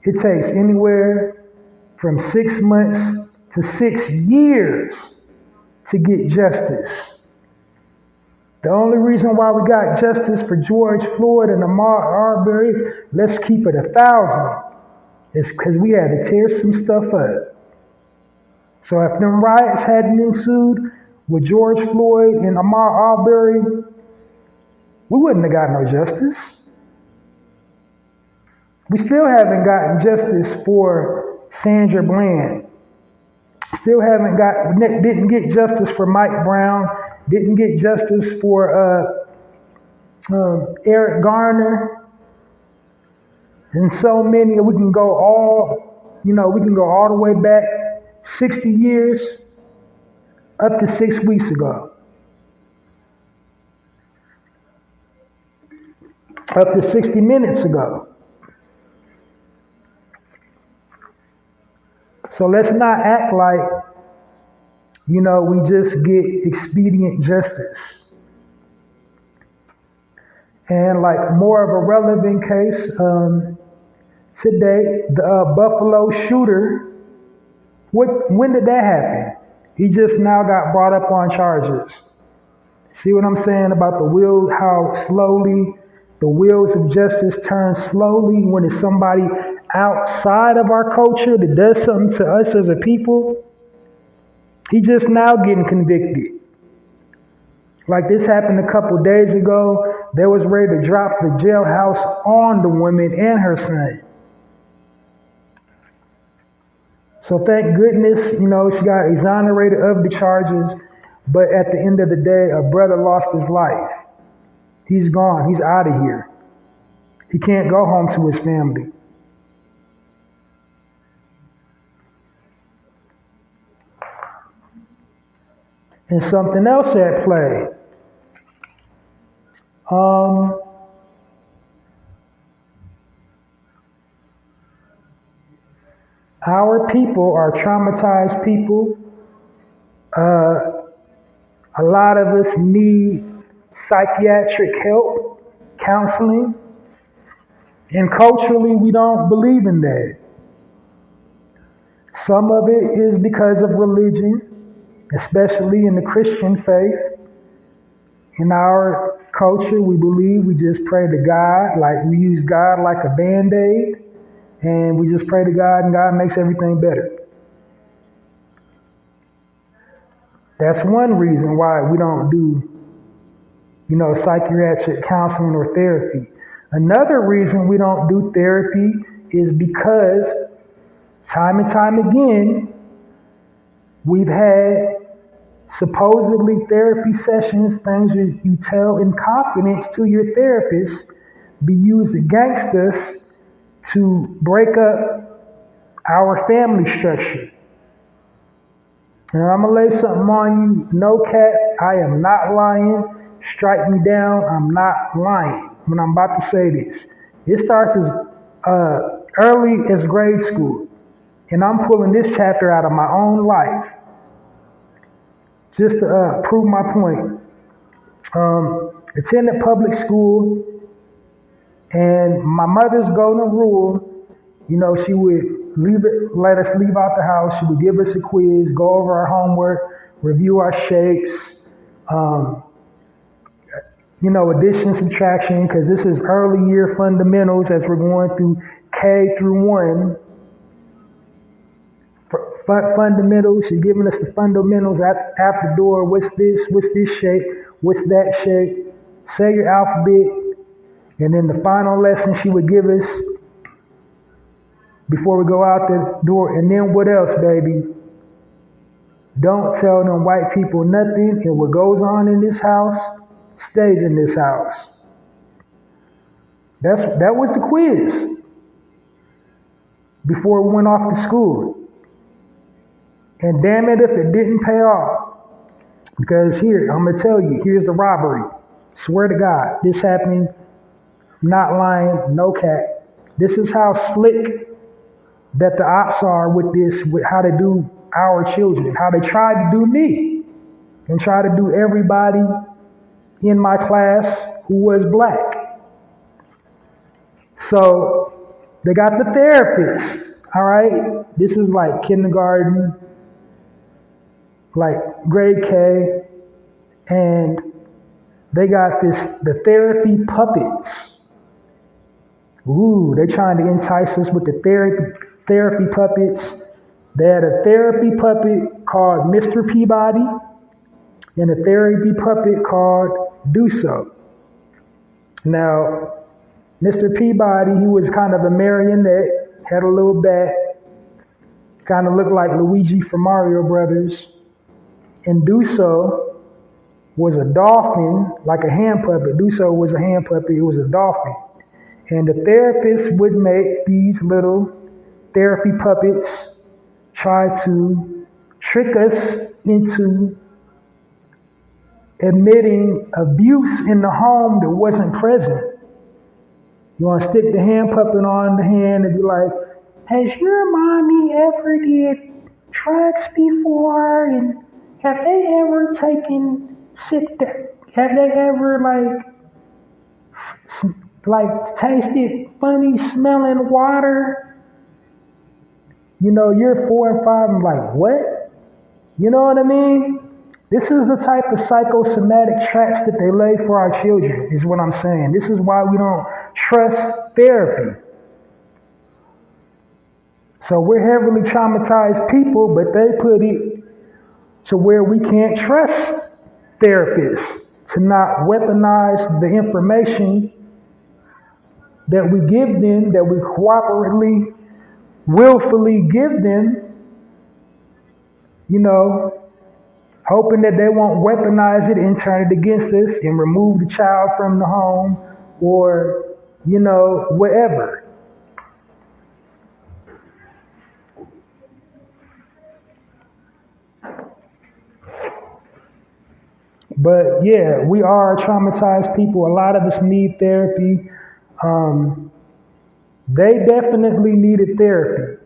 It takes anywhere from 6 months to 6 years to get justice. The only reason why we got justice for George Floyd and Ahmaud Arbery, let's keep it 1,000, is because we had to tear some stuff up. So if them riots hadn't ensued with George Floyd and Ahmaud Arbery, we wouldn't have got no justice. We still haven't gotten justice for Sandra Bland. Still didn't get justice for Mike Brown. Didn't get justice for Eric Garner. And so many, we can go all the way back 60 years up to 6 weeks ago. up to 60 minutes ago. So let's not act like, we just get expedient justice. And like more of a relevant case, today, the Buffalo shooter, when did that happen? He just now got brought up on charges. See what I'm saying about how slowly the wheels of justice turn slowly when it's somebody outside of our culture that does something to us as a people? He just now getting convicted. Like this happened a couple days ago. They was ready to drop the jailhouse on the woman and her son. So thank goodness, she got exonerated of the charges. But at the end of the day, a brother lost his life. He's gone. He's out of here. He can't go home to his family. And something else at play. Our people are traumatized people. A lot of us need psychiatric help, counseling, and culturally we don't believe in that. Some of it is because of religion, especially in the Christian faith. In our culture, we believe we just pray to God, like we use God like a Band-Aid, and we just pray to God and God makes everything better. That's one reason why we don't do, psychiatric counseling or therapy. Another reason we don't do therapy is because time and time again, we've had supposedly therapy sessions, things you tell in confidence to your therapist, be used against us to break up our family structure. And I'm going to lay something on you. No cap, I am not lying. Strike me down, I'm not lying when I'm about to say this. It starts as early as grade school. And I'm pulling this chapter out of my own life just to prove my point. Attended public school, and my mother's golden rule, she would let us leave out the house. She would give us a quiz, go over our homework, review our shapes, addition, subtraction, because this is early year fundamentals as we're going through K through 1. Fundamentals, she's giving us the fundamentals out the door. What's this shape? What's that shape? Say your alphabet. And then the final lesson she would give us before we go out the door. And then what else, baby? Don't tell them white people nothing. And what goes on in this house stays in this house. That was the quiz before we went off to school. And damn it if it didn't pay off. Because here, I'm going to tell you, here's the robbery. Swear to God, this happened, not lying, no cap. This is how slick that the ops are with this, with how to do our children, how they tried to do me and try to do everybody in my class who was black. So they got the therapist, all right? This is like kindergarten, like grade K, and they got the therapy puppets. Ooh, they're trying to entice us with the therapy puppets. They had a therapy puppet called Mr. Peabody and a therapy puppet called Do So. Now, Mr. Peabody, he was kind of a marionette, had a little bat, kind of looked like Luigi from Mario Brothers. And Do So was a dolphin, like a hand puppet. Do So was a hand puppet, it was a dolphin. And the therapist would make these little therapy puppets try to trick us into admitting abuse in the home that wasn't present. You want to stick the hand puppet on the hand and be like, has your mommy ever did drugs before? And have they ever have they ever tasted funny smelling water? You know, you're 4 and 5 and like, what? You know what I mean? This is the type of psychosomatic traps that they lay for our children, is what I'm saying. This is why we don't trust therapy. So we're heavily traumatized people, but they put it to where we can't trust therapists to not weaponize the information that we give them, that we cooperatively, willfully give them, you know, hoping that they won't weaponize it and turn it against us and remove the child from the home or, you know, whatever. But yeah, we are traumatized people. A lot of us need therapy. They definitely needed therapy.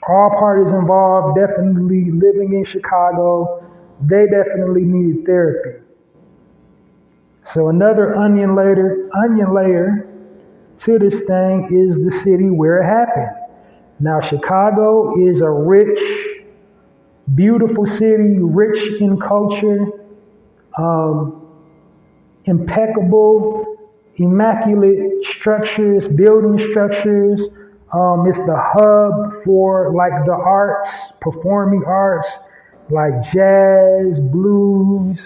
All parties involved definitely living in Chicago. They definitely needed therapy. So another onion layer to this thing is the city where it happened. Now Chicago is a rich, beautiful city, rich in culture, impeccable, immaculate structures, building structures. It's the hub for like the arts, performing arts, like jazz, blues,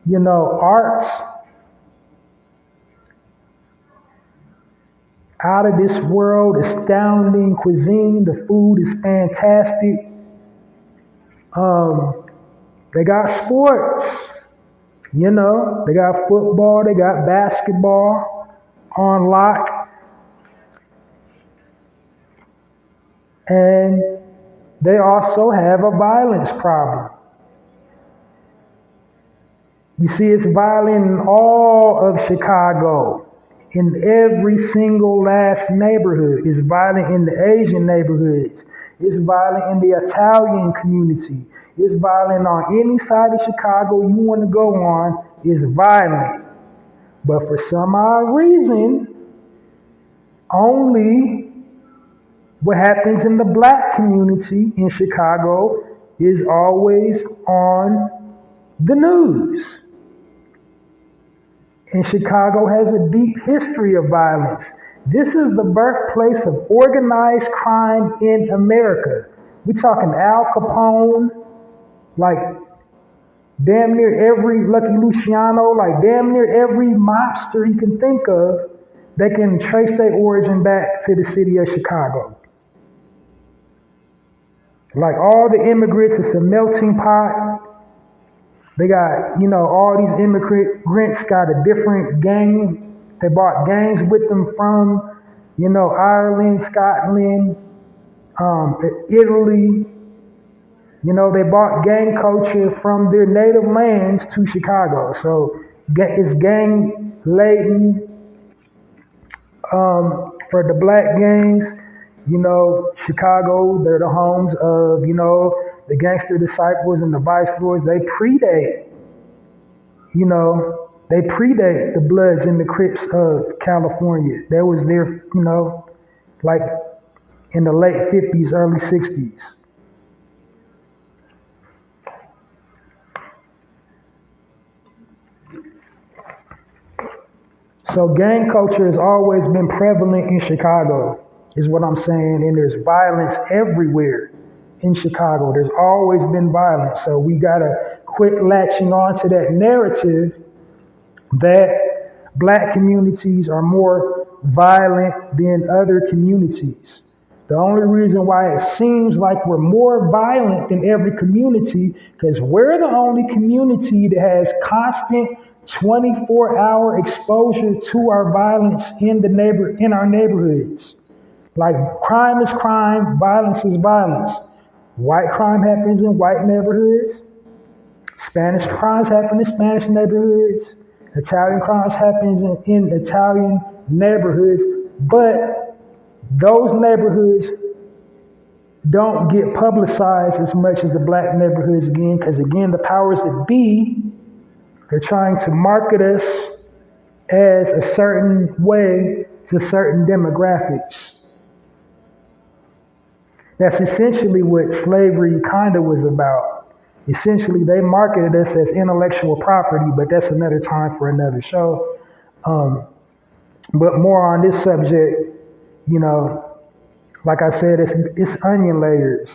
you know, arts out of this world, astounding cuisine. The food is fantastic. They got sports, you know, they got football, they got basketball on lock. And they also have a violence problem. You see, it's violent in all of Chicago, in every single last neighborhood. It's violent in the Asian neighborhoods. It's violent in the Italian community. It's violent on any side of Chicago you want to go on. It's violent. But for some odd reason, only what happens in the black community in Chicago is always on the news. And Chicago has a deep history of violence. This is the birthplace of organized crime in America. We're talking Al Capone, like damn near every Lucky Luciano, like damn near every mobster you can think of, they can trace their origin back to the city of Chicago. Like all the immigrants, it's a melting pot. They got, you know, all these immigrants got a different gang. They brought gangs with them from, you know, Ireland, Scotland, Italy. You know, they brought gang culture from their native lands to Chicago. So it's gang laden for the black gangs. You know, Chicago, they're the homes of, you know, the gangster disciples and the viceroys. They predate, you know, the Bloods and the Crips of California. They was there, you know, like in the late 50s, early 60s. So gang culture has always been prevalent in Chicago, is what I'm saying, and there's violence everywhere in Chicago. There's always been violence, so we gotta quit latching on to that narrative that black communities are more violent than other communities. The only reason why it seems like we're more violent than every community, because we're the only community that has constant 24-hour exposure to our violence in our neighborhoods. Like crime is crime, violence is violence. White crime happens in white neighborhoods. Spanish crimes happen in Spanish neighborhoods. Italian crimes happens in Italian neighborhoods, but those neighborhoods don't get publicized as much as the black neighborhoods again, because again, the powers that be, they're trying to market us as a certain way to certain demographics. That's essentially what slavery kind of was about. Essentially, they marketed us as intellectual property, but that's another time for another show. But more on this subject, you know, like I said, it's onion layers.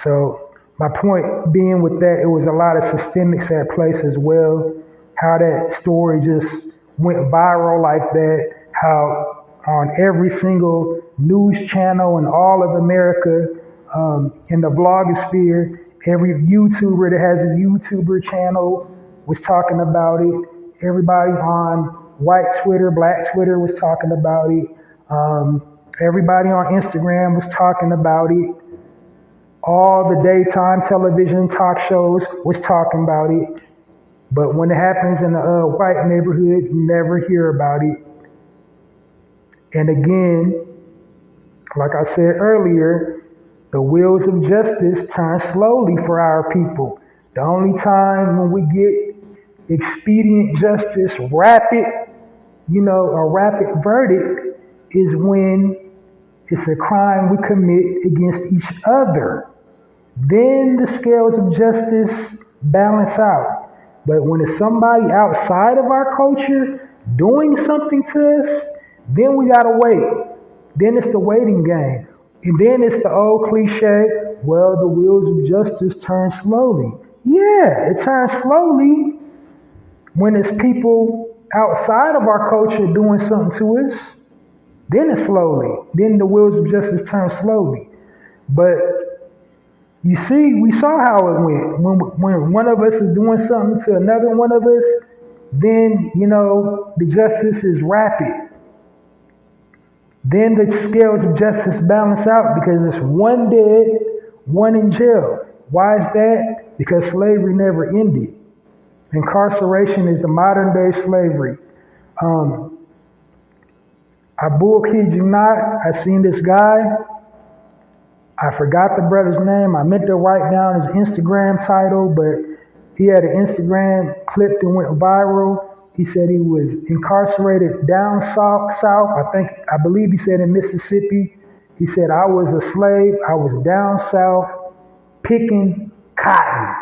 So my point being with that, it was a lot of systemics at place as well. How that story just went viral like that. How on every single news channel in all of America, in the vlogosphere, every YouTuber that has a YouTuber channel was talking about it. Everybody on white Twitter, black Twitter was talking about it. Everybody on Instagram was talking about it. All the daytime television talk shows was talking about it. But when it happens in a white neighborhood, you never hear about it. And again, like I said earlier, the wheels of justice turn slowly for our people. The only time when we get expedient justice, rapid, a rapid verdict is when it's a crime we commit against each other. Then the scales of justice balance out. But when it's somebody outside of our culture doing something to us, then we gotta wait. Then it's the waiting game. And then it's the old cliche, well, the wheels of justice turn slowly. Yeah, it turns slowly when it's people outside of our culture doing something to us. Then it's slowly. Then the wheels of justice turn slowly. But you see, we saw how it went. When one of us is doing something to another one of us, then, the justice is rapid. Then the scales of justice balance out because it's one dead, one in jail. Why is that? Because slavery never ended. Incarceration is the modern day slavery. I bull kid you not, I seen this guy. I forgot the brother's name. I meant to write down his Instagram title, but he had an Instagram clip that went viral. He said he was incarcerated down south. I believe he said in Mississippi. He said, I was a slave. I was down south picking cotton.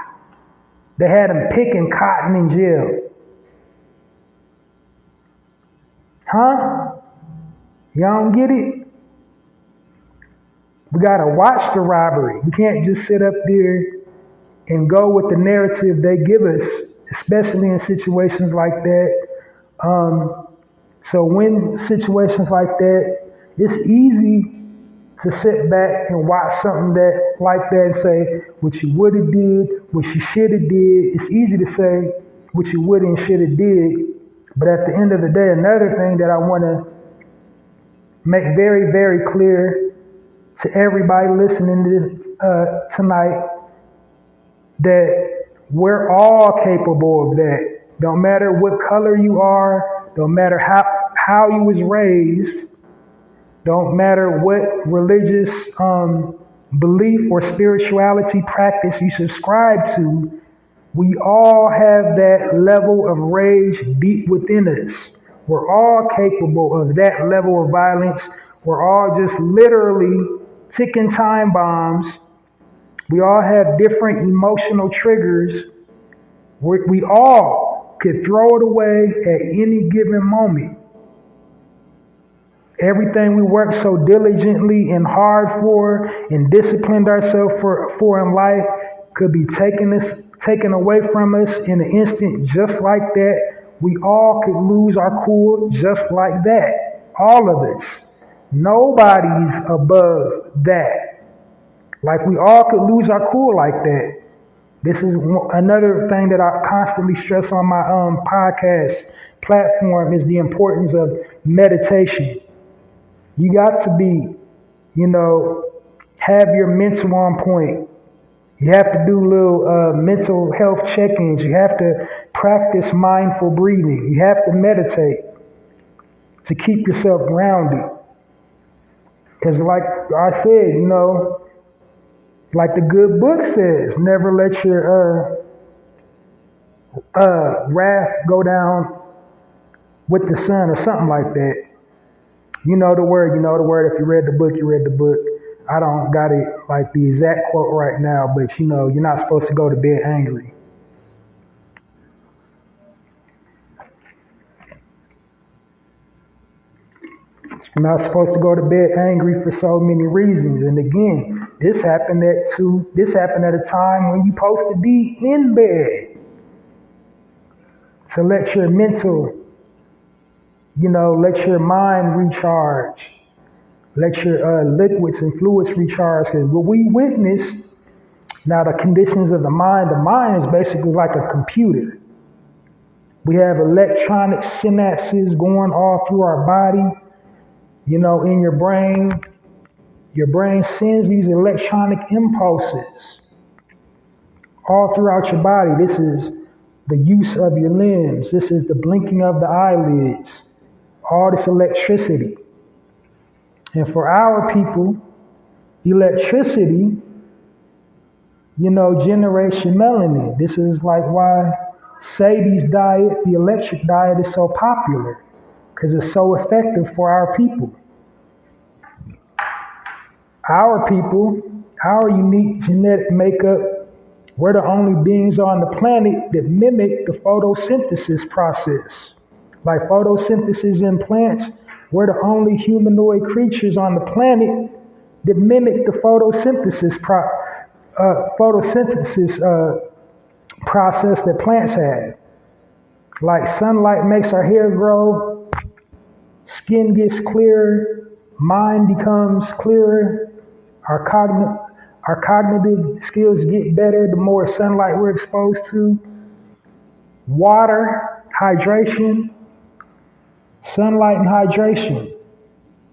They had him picking cotton in jail. Huh? Y'all don't get it? We gotta watch the robbery. We can't just sit up there and go with the narrative they give us, especially in situations like that. So when situations like that, it's easy to sit back and watch something like that and say what you would have did, what you should have did. It's easy to say what you would and should have did, but at the end of the day, another thing that I want to make very, very clear to everybody listening to this tonight, that we're all capable of that. Don't matter what color you are, don't matter how you was raised, don't matter what religious belief or spirituality practice you subscribe to, we all have that level of rage deep within us. We're all capable of that level of violence. We're all just literally ticking time bombs. We all have different emotional triggers. We all could throw it away at any given moment. Everything we worked so diligently and hard for and disciplined ourselves for in life could be taken away from us in an instant just like that. We all could lose our cool just like that. All of us. Nobody's above that. Like we all could lose our cool like that. This is another thing that I constantly stress on my podcast platform is the importance of meditation. You got to be, have your mental on point. You have to do little mental health check-ins. You have to practice mindful breathing. You have to meditate to keep yourself grounded. Because like I said, like the good book says, never let your wrath go down with the sun or something like that. You know the word. If you read the book, you read the book. I don't got it like the exact quote right now, but you're not supposed to go to bed angry. You're not supposed to go to bed angry for so many reasons. And again, this happened at a time when you're supposed to be in bed. So let your mental, let your mind recharge. Let your liquids and fluids recharge. Because what we witnessed, now the conditions of the mind is basically like a computer. We have electronic synapses going all through our body. In your brain sends these electronic impulses all throughout your body. This is the use of your limbs. This is the blinking of the eyelids. All this electricity. And for our people, electricity, generates your melanin. This is like why Sadie's diet, the electric diet, is so popular. Because it's so effective for our people. Our people, our unique genetic makeup, we're the only beings on the planet that mimic the photosynthesis process. Like photosynthesis in plants, we're the only humanoid creatures on the planet that mimic the photosynthesis process that plants have. Like sunlight makes our hair grow, skin gets clearer, mind becomes clearer, our cognitive skills get better the more sunlight we're exposed to. Water, hydration, sunlight and hydration.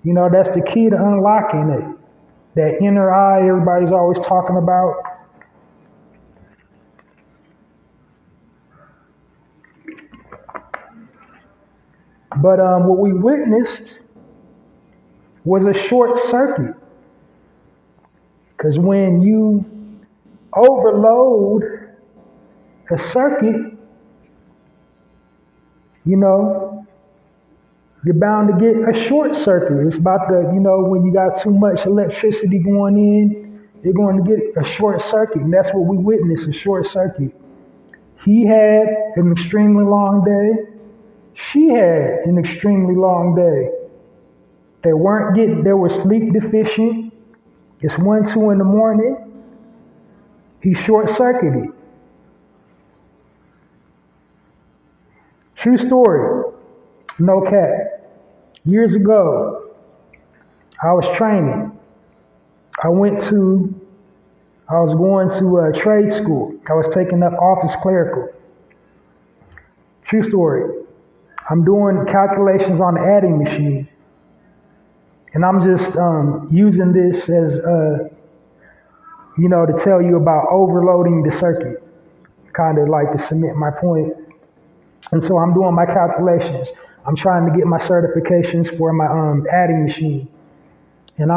That's the key to unlocking it. That inner eye everybody's always talking about. But what we witnessed was a short circuit. Because when you overload a circuit, you're bound to get a short circuit. It's about when you got too much electricity going in, you're going to get a short circuit. And that's what we witnessed, a short circuit. He had an extremely long day. She had an extremely long day. They were sleep deficient. It's 1, 2 in the morning. He short-circuited. True story. No cap. Years ago, I was training. I was going to a trade school. I was taking up office clerical. True story. I'm doing calculations on the adding machine. And I'm just using this as, to tell you about overloading the circuit, kind of like to cement my point. And so I'm doing my calculations. I'm trying to get my certifications for my adding machine. And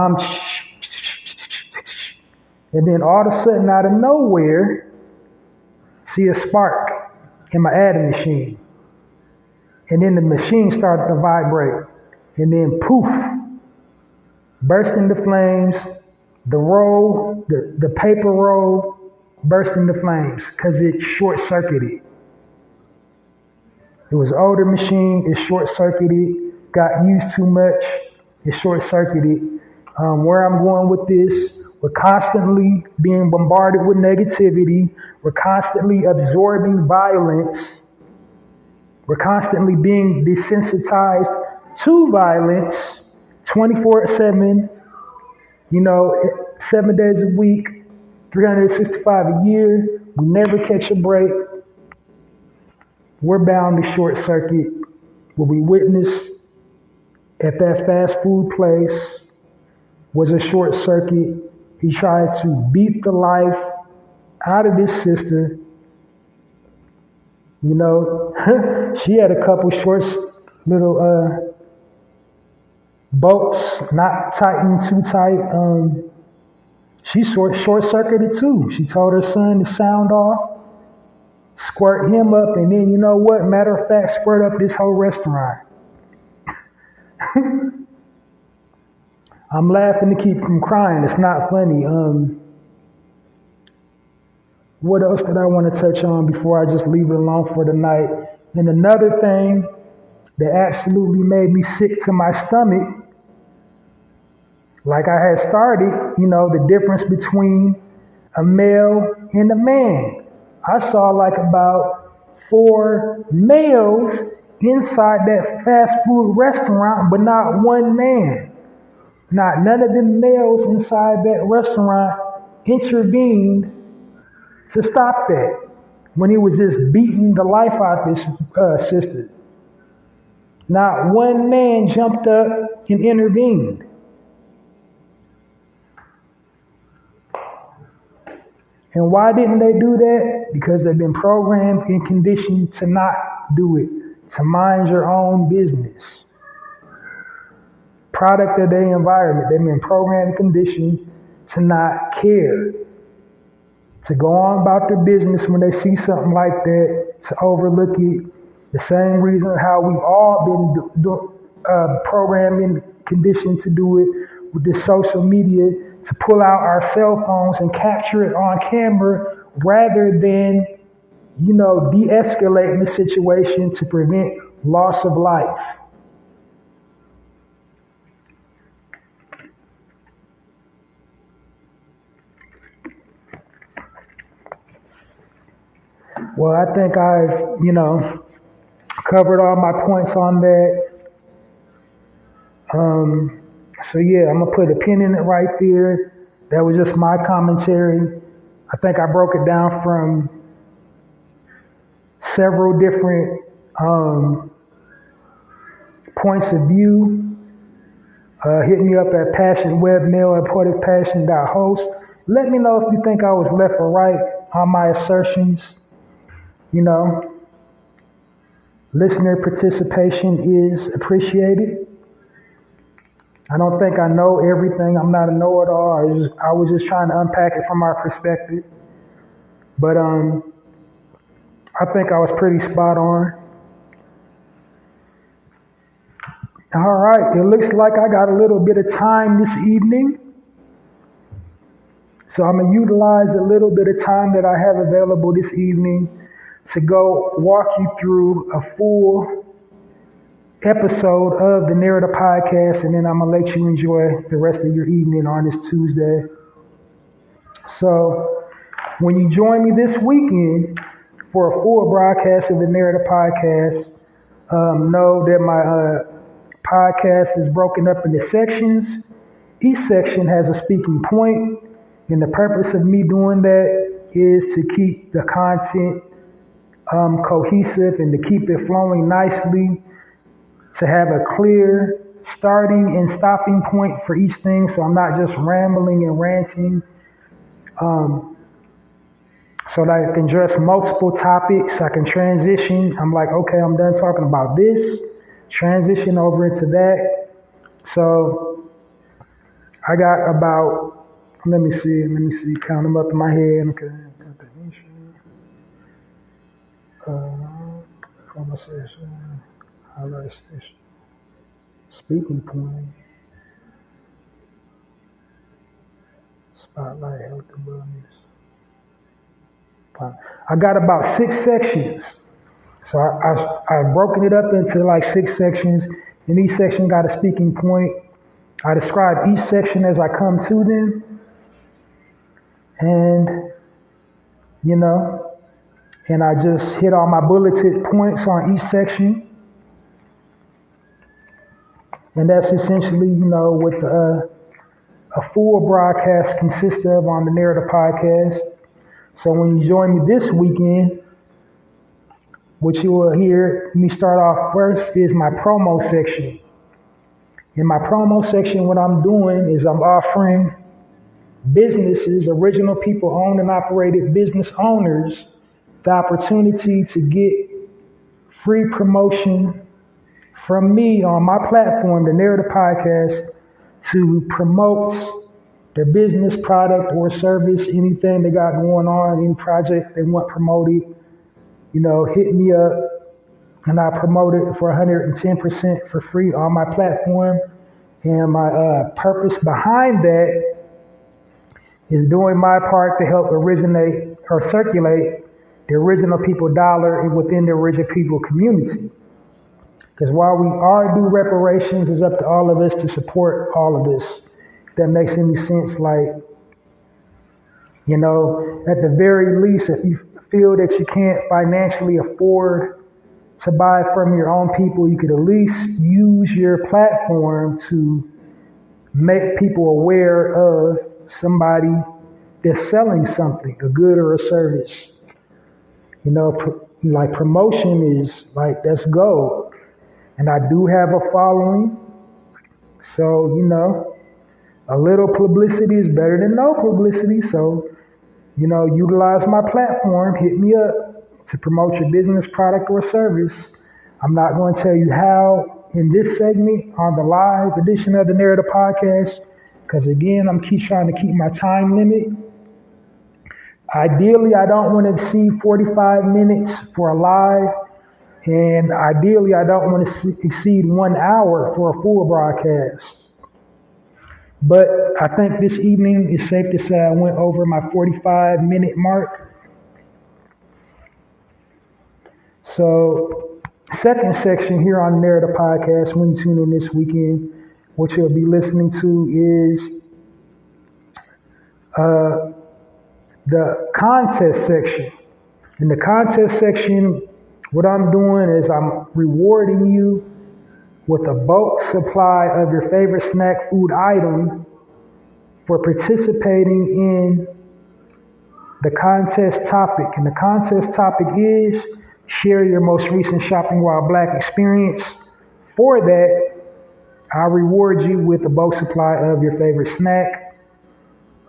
and then all of a sudden, out of nowhere, see a spark in my adding machine. And then the machine started to vibrate. And then poof, burst into flames, the paper roll burst into flames because it short-circuited. It was an older machine, it short-circuited, got used too much, it short-circuited. Where I'm going with this, we're constantly being bombarded with negativity, we're constantly absorbing violence, we're constantly being desensitized to violence, 24/7, 7 days a week, 365 a year. We never catch a break. We're bound to short circuit. What we witnessed at that fast food place was a short circuit. He tried to beat the life out of this sister. You know, she had a couple short little bolts not tightened too tight. She short circuited too. She told her son to sound off, squirt him up, and then you know what? Matter of fact, squirt up this whole restaurant. I'm laughing to keep from crying. It's not funny. What else did I want to touch on before I just leave it alone for the night? And another thing that absolutely made me sick to my stomach, like I had started, you know, the difference between a male and a man. I saw like about 4 males inside that fast food restaurant, but not one man. Not none of the males inside that restaurant intervened to stop that when he was just beating the life out of his sister. Not one man jumped up and intervened. And why didn't they do that? Because they've been programmed and conditioned to not do it, to mind your own business. Product of their environment. They've been programmed and conditioned to not care, to go on about their business when they see something like that, to overlook it. The same reason how we've all been programmed and conditioned to do it with this social media, to pull out our cell phones and capture it on camera rather than, you know, de-escalating the situation to prevent loss of life. Well, I think I've, you know, covered all my points on that. So yeah, I'm gonna put a pin in it right there. That was just my commentary. I think I broke it down from several different points of view. Hit me up at passionwebmail@poeticpassion.host. Let me know if you think I was left or right on my assertions. You know, listener participation is appreciated. I don't think I know everything. I'm not a know-it-all. I was just trying to unpack it from our perspective. But I think I was pretty spot on. All right, it looks like I got a little bit of time this evening. So I'm gonna utilize a little bit of time that I have available this evening to go walk you through a full episode of the Narrator podcast, and then I'm gonna let you enjoy the rest of your evening on this Tuesday. So when you join me this weekend for a full broadcast of the Narrator podcast, know that my podcast is broken up into sections. Each section has a speaking point, and the purpose of me doing that is to keep the content cohesive and to keep it flowing nicely, to have a clear starting and stopping point for each thing, so I'm not just rambling and ranting, so that I can address multiple topics. I can transition. I'm like, okay, I'm done talking about this, transition over into that. So I got about, let me see, count them up in my head. Okay. Conversation, highlight session, speaking point, spotlight, health and wellness. I got about 6 sections. So I've broken it up into like 6 sections, and each section got a speaking point. I describe each section as I come to them, and, you know, and I just hit all my bulleted points on each section. And that's essentially, you know, what a full broadcast consists of on the Narrator podcast. So when you join me this weekend, what you will hear me start off first is my promo section. In my promo section, what I'm doing is I'm offering businesses, original people owned and operated business owners, the opportunity to get free promotion from me on my platform, the Narrator Podcast, to promote their business, product, or service, anything they got going on, any project they want promoted. Hit me up and I promote it for 110% for free on my platform. And my purpose behind that is doing my part to help originate or circulate the original people dollar within the original people community. Because while we are due reparations, it's up to all of us to support all of this. If that makes any sense, at the very least, if you feel that you can't financially afford to buy from your own people, you could at least use your platform to make people aware of somebody that's selling something, a good or a service. Promotion is that's gold. And I do have a following. So, a little publicity is better than no publicity. So, utilize my platform, hit me up to promote your business, product, or service. I'm not going to tell you how in this segment on the live edition of the Narrator Podcast, because again, I'm trying to keep my time limit. Ideally, I don't want to exceed 45 minutes for a live, and ideally, I don't want to exceed 1 hour for a full broadcast. But I think this evening it's safe to say I went over my 45-minute mark. So, second section here on the Narrator Podcast, when you tune in this weekend, what you'll be listening to is the contest section. In the contest section, what I'm doing is I'm rewarding you with a bulk supply of your favorite snack food item for participating in the contest topic. And the contest topic is share your most recent shopping while black experience. For that, I'll reward you with a bulk supply of your favorite snack.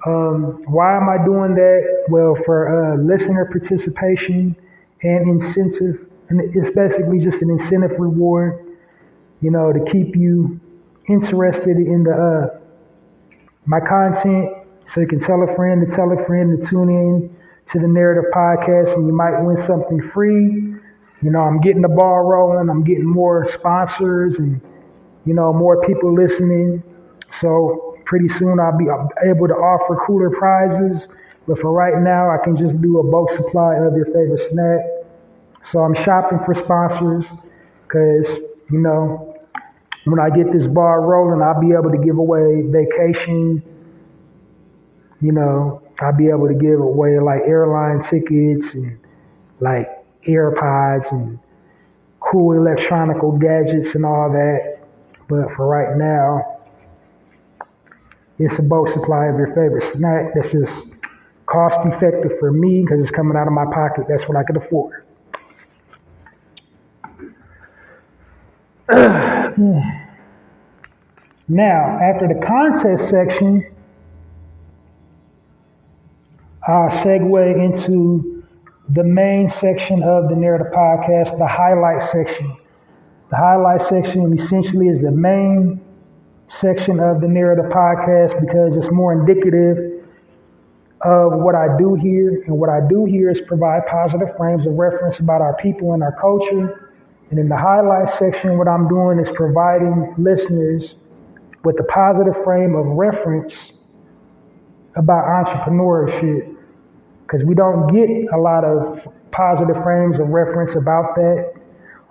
Why am I doing that? Well, for listener participation and incentive, and it's basically just an incentive reward, to keep you interested in my content, so you can tell a friend to tune in to the Narrative Podcast, and you might win something free. I'm getting the ball rolling. I'm getting more sponsors and, more people listening. So pretty soon I'll be able to offer cooler prizes. But for right now, I can just do a bulk supply of your favorite snack. So I'm shopping for sponsors because, when I get this ball rolling, I'll be able to give away vacation. I'll be able to give away airline tickets and AirPods and cool electronical gadgets and all that. But for right now, it's a bulk supply of your favorite snack that's just cost effective for me because it's coming out of my pocket. That's what I could afford. Now, after the contest section, I'll segue into the main section of the Narrative Podcast, the highlight section. The highlight section essentially is the main section of the Narrative Podcast because it's more indicative of what I do here. And what I do here is provide positive frames of reference about our people and our culture. And in the highlight section, what I'm doing is providing listeners with a positive frame of reference about entrepreneurship. Because we don't get a lot of positive frames of reference about that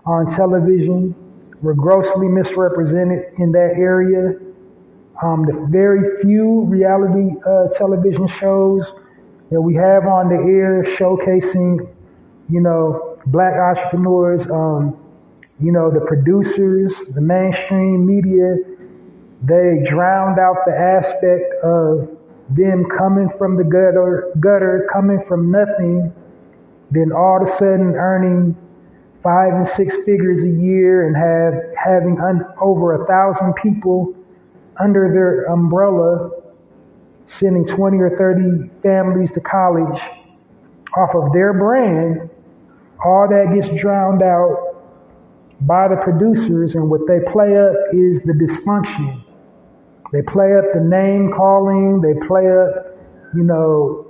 on television. We're grossly misrepresented in that area. The very few reality television shows that we have on the air showcasing, black entrepreneurs, the producers, the mainstream media, they drowned out the aspect of them coming from the gutter, coming from nothing, then all of a sudden earning 5 and 6 figures a year and having over 1,000 people under their umbrella, sending 20 or 30 families to college off of their brand. All that gets drowned out by the producers, and what they play up is the dysfunction. They play up the name calling, they play up,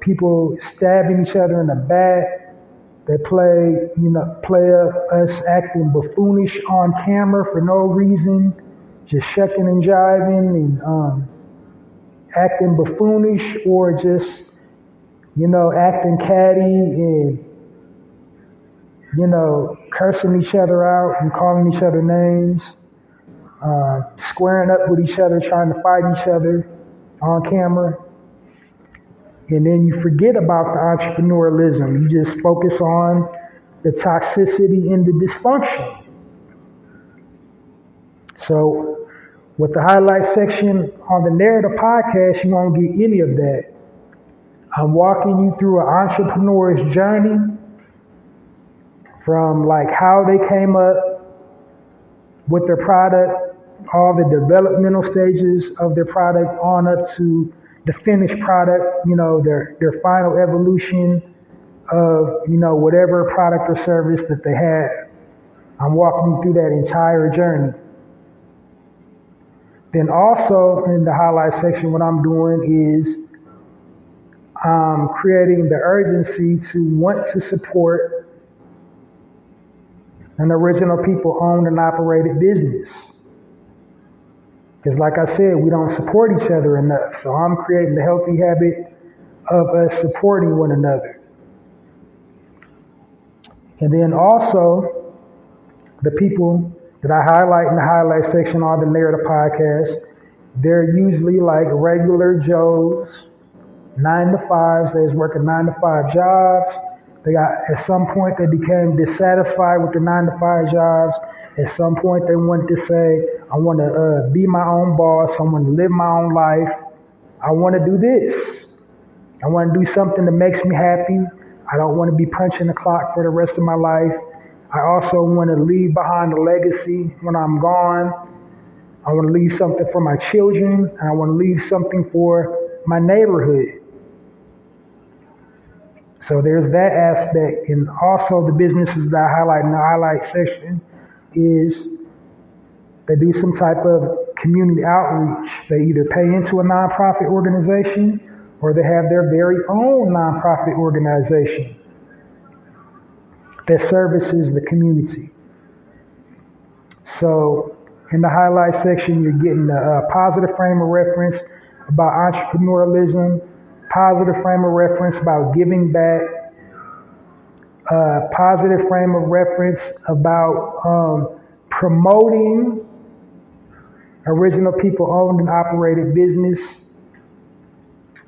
people stabbing each other in the back. They play up us acting buffoonish on camera for no reason, just shucking and jiving and acting buffoonish, or just, acting catty and, cursing each other out and calling each other names, squaring up with each other, trying to fight each other on camera. And then you forget about the entrepreneurialism. You just focus on the toxicity and the dysfunction. So with the highlight section on the Narrator podcast, you won't get any of that. I'm walking you through an entrepreneur's journey from like how they came up with their product, all the developmental stages of their product on up to the finished product, their final evolution of, whatever product or service that they have. I'm walking you through that entire journey. Then also in the highlight section, what I'm doing is I'm creating the urgency to want to support an original people owned and operated business. Because like I said, we don't support each other enough. So I'm creating the healthy habit of us supporting one another. And then also, the people that I highlight in the highlight section on the Narrator podcast, they're usually like regular Joes, 9-to-5s. They was working 9-to-5 jobs. At some point, they became dissatisfied with their 9-to-5 jobs. At some point, they wanted to say, I want to be my own boss. I want to live my own life. I want to do this. I want to do something that makes me happy. I don't want to be punching the clock for the rest of my life. I also want to leave behind a legacy when I'm gone. I want to leave something for my children, and I want to leave something for my neighborhood. So there's that aspect. And also the businesses that I highlight in the highlight section is they do some type of community outreach. They either pay into a nonprofit organization or they have their very own nonprofit organization that services the community. So in the highlight section, you're getting a positive frame of reference about entrepreneurialism, positive frame of reference about giving back, positive frame of reference about promoting original people owned and operated business.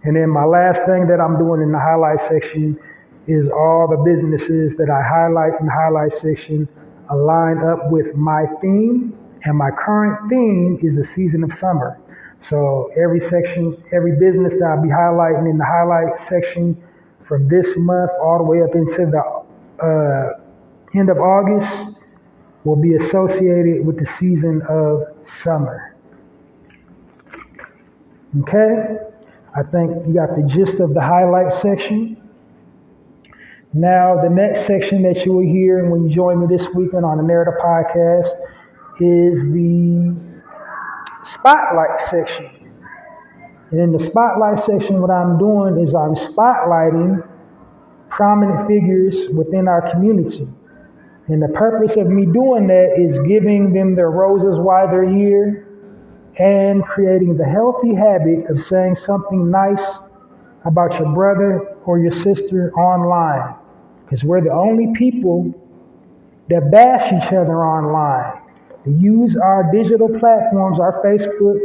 And then my last thing that I'm doing in the highlight section is all the businesses that I highlight in the highlight section align up with my theme, and my current theme is the season of summer. So every business that I'll be highlighting in the highlight section from this month all the way up into the end of August will be associated with the season of summer. Okay? I think you got the gist of the highlight section. Now, the next section that you will hear when you join me this weekend on the Narrator podcast is the spotlight section. And in the spotlight section, what I'm doing is I'm spotlighting prominent figures within our community. And the purpose of me doing that is giving them their roses while they're here and creating the healthy habit of saying something nice about your brother or your sister online. Because we're the only people that bash each other online. They use our digital platforms, our Facebook,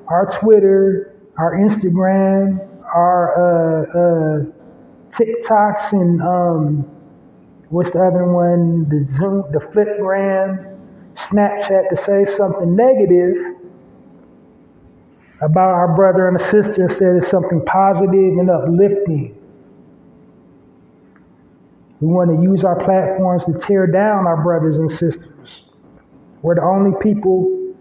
our Twitter, our Instagram, our TikToks, and what's the other one? The Zoom, the Flipgram, Snapchat, to say something negative about our brother and sister instead of something positive and uplifting. We want to use our platforms to tear down our brothers and sisters. We're the only people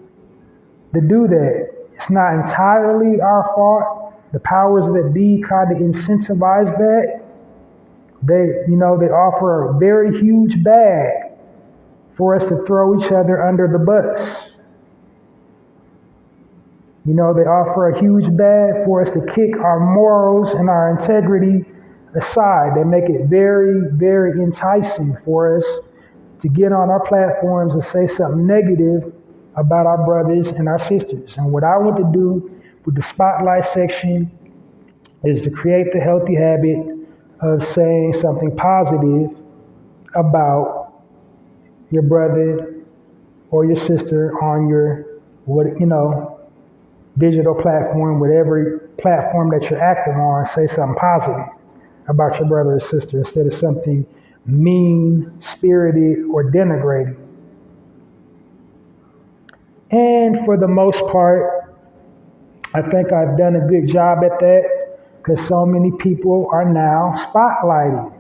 that do that. It's not entirely our fault. The powers that be kind of incentivize that. They offer a very huge bag for us to throw each other under the bus. You know, they offer a huge bag for us to kick our morals and our integrity aside. They make it very, very enticing for us to get on our platforms and say something negative about our brothers and our sisters. And what I want to do with the spotlight section is to create the healthy habit of saying something positive about your brother or your sister on your, digital platform, whatever platform that you're active on. Say something positive about your brother or sister instead of something mean-spirited or denigrating. And for the most part, I think I've done a good job at that because so many people are now spotlighting,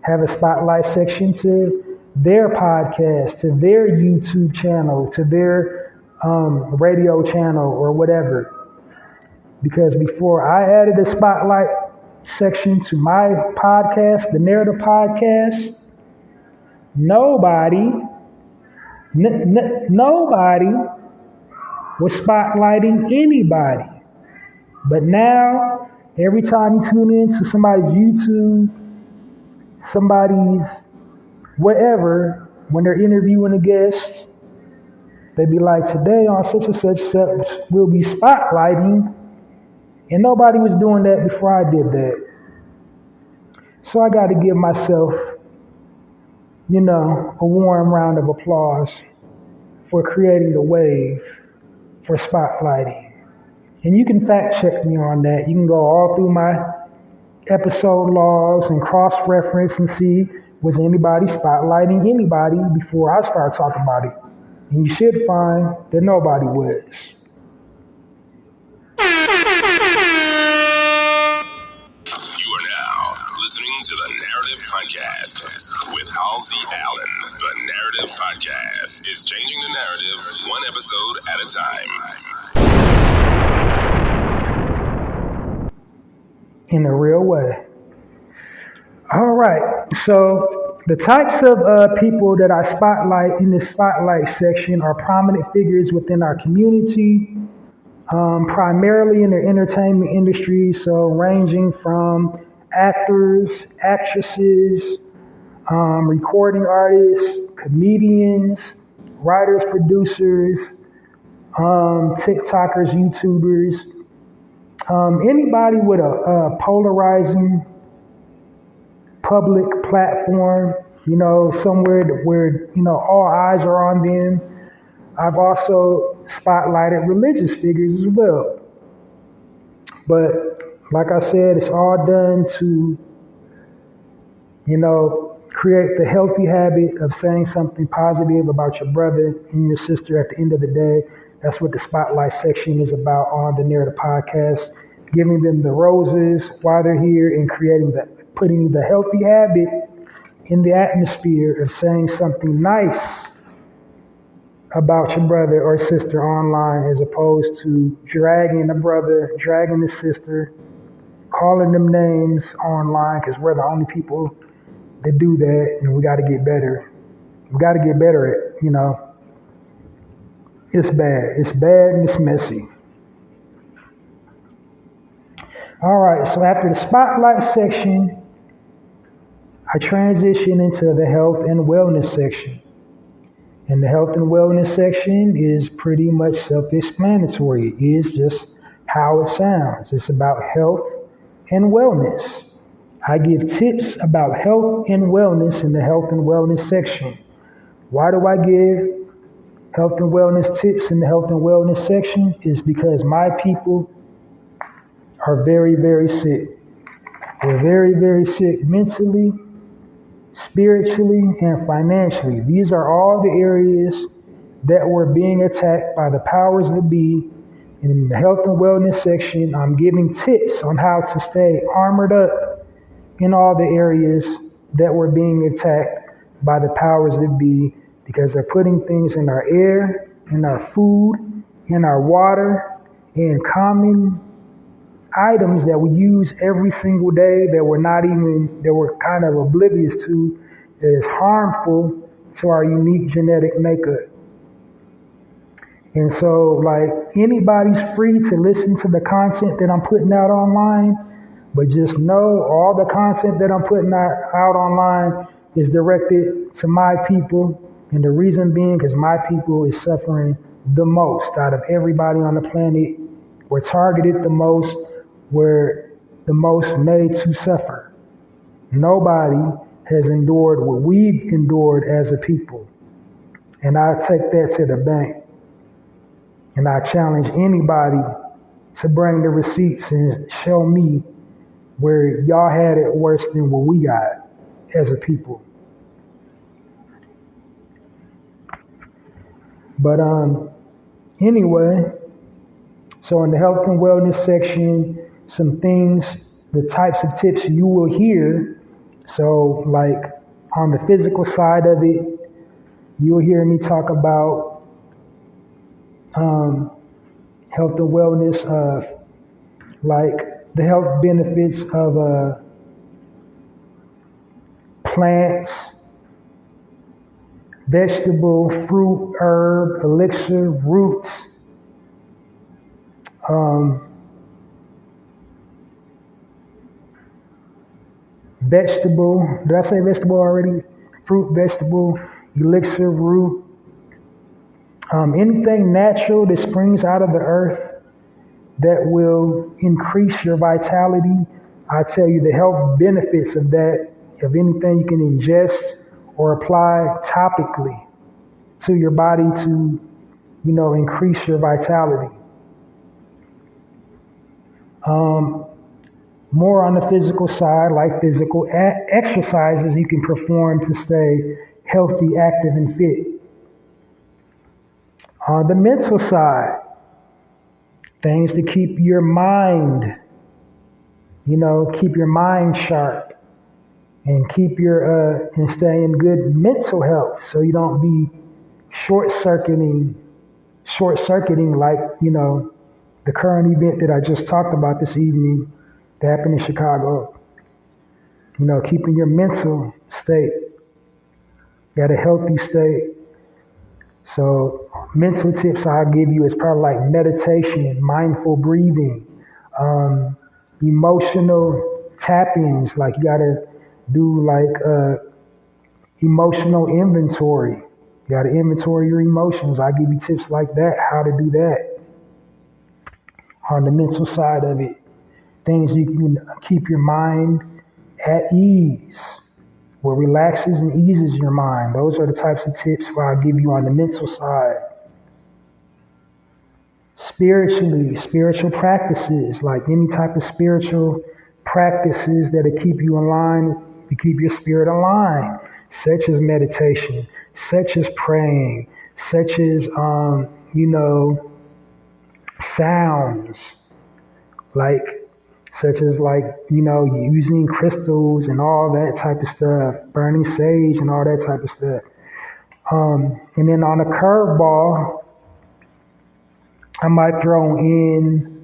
have a spotlight section to their podcast, to their YouTube channel, to their radio channel or whatever. Because before I added a spotlight section to my podcast, the Narrator podcast, nobody was spotlighting anybody. But now, every time you tune into somebody's YouTube, somebody's whatever, when they're interviewing a guest, they be like, today on such and such, we'll be spotlighting. And nobody was doing that before I did that. So I got to give myself, a warm round of applause for creating the wave for spotlighting. And you can fact check me on that. You can go all through my episode logs and cross-reference and see, was anybody spotlighting anybody before I start talking about it? And you should find that nobody was. You are now listening to the Narrative Podcast with Halsey Allen. The Narrative Podcast is changing the narrative one episode at a time. In a real way. All right, so the types of people that I spotlight in this spotlight section are prominent figures within our community, primarily in the entertainment industry, so ranging from actors, actresses, recording artists, comedians, writers, producers, TikTokers, YouTubers, anybody with a polarizing public platform, somewhere where, all eyes are on them. I've also spotlighted religious figures as well. But like I said, it's all done to, create the healthy habit of saying something positive about your brother and your sister at the end of the day. That's what the spotlight section is about on the Narrative Podcast, giving them the roses while they're here and putting the healthy habit in the atmosphere of saying something nice about your brother or sister online, as opposed to dragging a brother, dragging a sister, calling them names online, because we're the only people that do that, and we got to get better. We got to get better at, it's bad. It's bad and it's messy. All right, so after the spotlight section, I transition into the health and wellness section. And the health and wellness section is pretty much self-explanatory. It is just how it sounds. It's about health and wellness. I give tips about health and wellness in the health and wellness section. Why do I give health and wellness tips in the health and wellness section? Is because my people are very, very sick. They're very, very sick mentally, spiritually, and financially. These are all the areas that were being attacked by the powers that be. And in the health and wellness section, I'm giving tips on how to stay armored up in all the areas that were being attacked by the powers that be, because they're putting things in our air, in our food, in our water, in common items that we use every single day that we're kind of oblivious to, that is harmful to our unique genetic makeup. And so, like, anybody's free to listen to the content that I'm putting out online, but just know all the content that I'm putting out online is directed to my people. And the reason being, because my people is suffering the most out of everybody on the planet. We're targeted the most. We're the most made to suffer. Nobody has endured what we've endured as a people. And I take that to the bank. And I challenge anybody to bring the receipts and show me where y'all had it worse than what we got as a people. But anyway, so in the health and wellness section, some things, the types of tips you will hear. So like on the physical side of it, you'll hear me talk about health and wellness of like the health benefits of plants, vegetable, fruit, herb, elixir, roots, vegetable, did I say vegetable already? Fruit, vegetable, elixir, root, anything natural that springs out of the earth that will increase your vitality. I tell you the health benefits of that, of anything you can ingest or apply topically to your body to, increase your vitality. More on the physical side, like physical exercises you can perform to stay healthy, active, and fit. On the mental side, things to keep your mind, keep your mind sharp and keep and stay in good mental health so you don't be short-circuiting like, the current event that I just talked about this evening that happened in Chicago. Keeping your mental state at a healthy state. So mental tips I'll give you is probably like meditation, mindful breathing, emotional tap-ins, like you gotta do like emotional inventory. You gotta inventory your emotions. I'll give you tips like that, how to do that. On the mental side of it, things you can keep your mind at ease, what relaxes and eases your mind. Those are the types of tips I'll give you on the mental side. Spiritually, spiritual practices, like any type of spiritual practices that'll keep you in line, to keep your spirit aligned, such as meditation, such as praying, such as, sounds, such as using crystals and all that type of stuff, burning sage and all that type of stuff. And then on a curveball, I might throw in,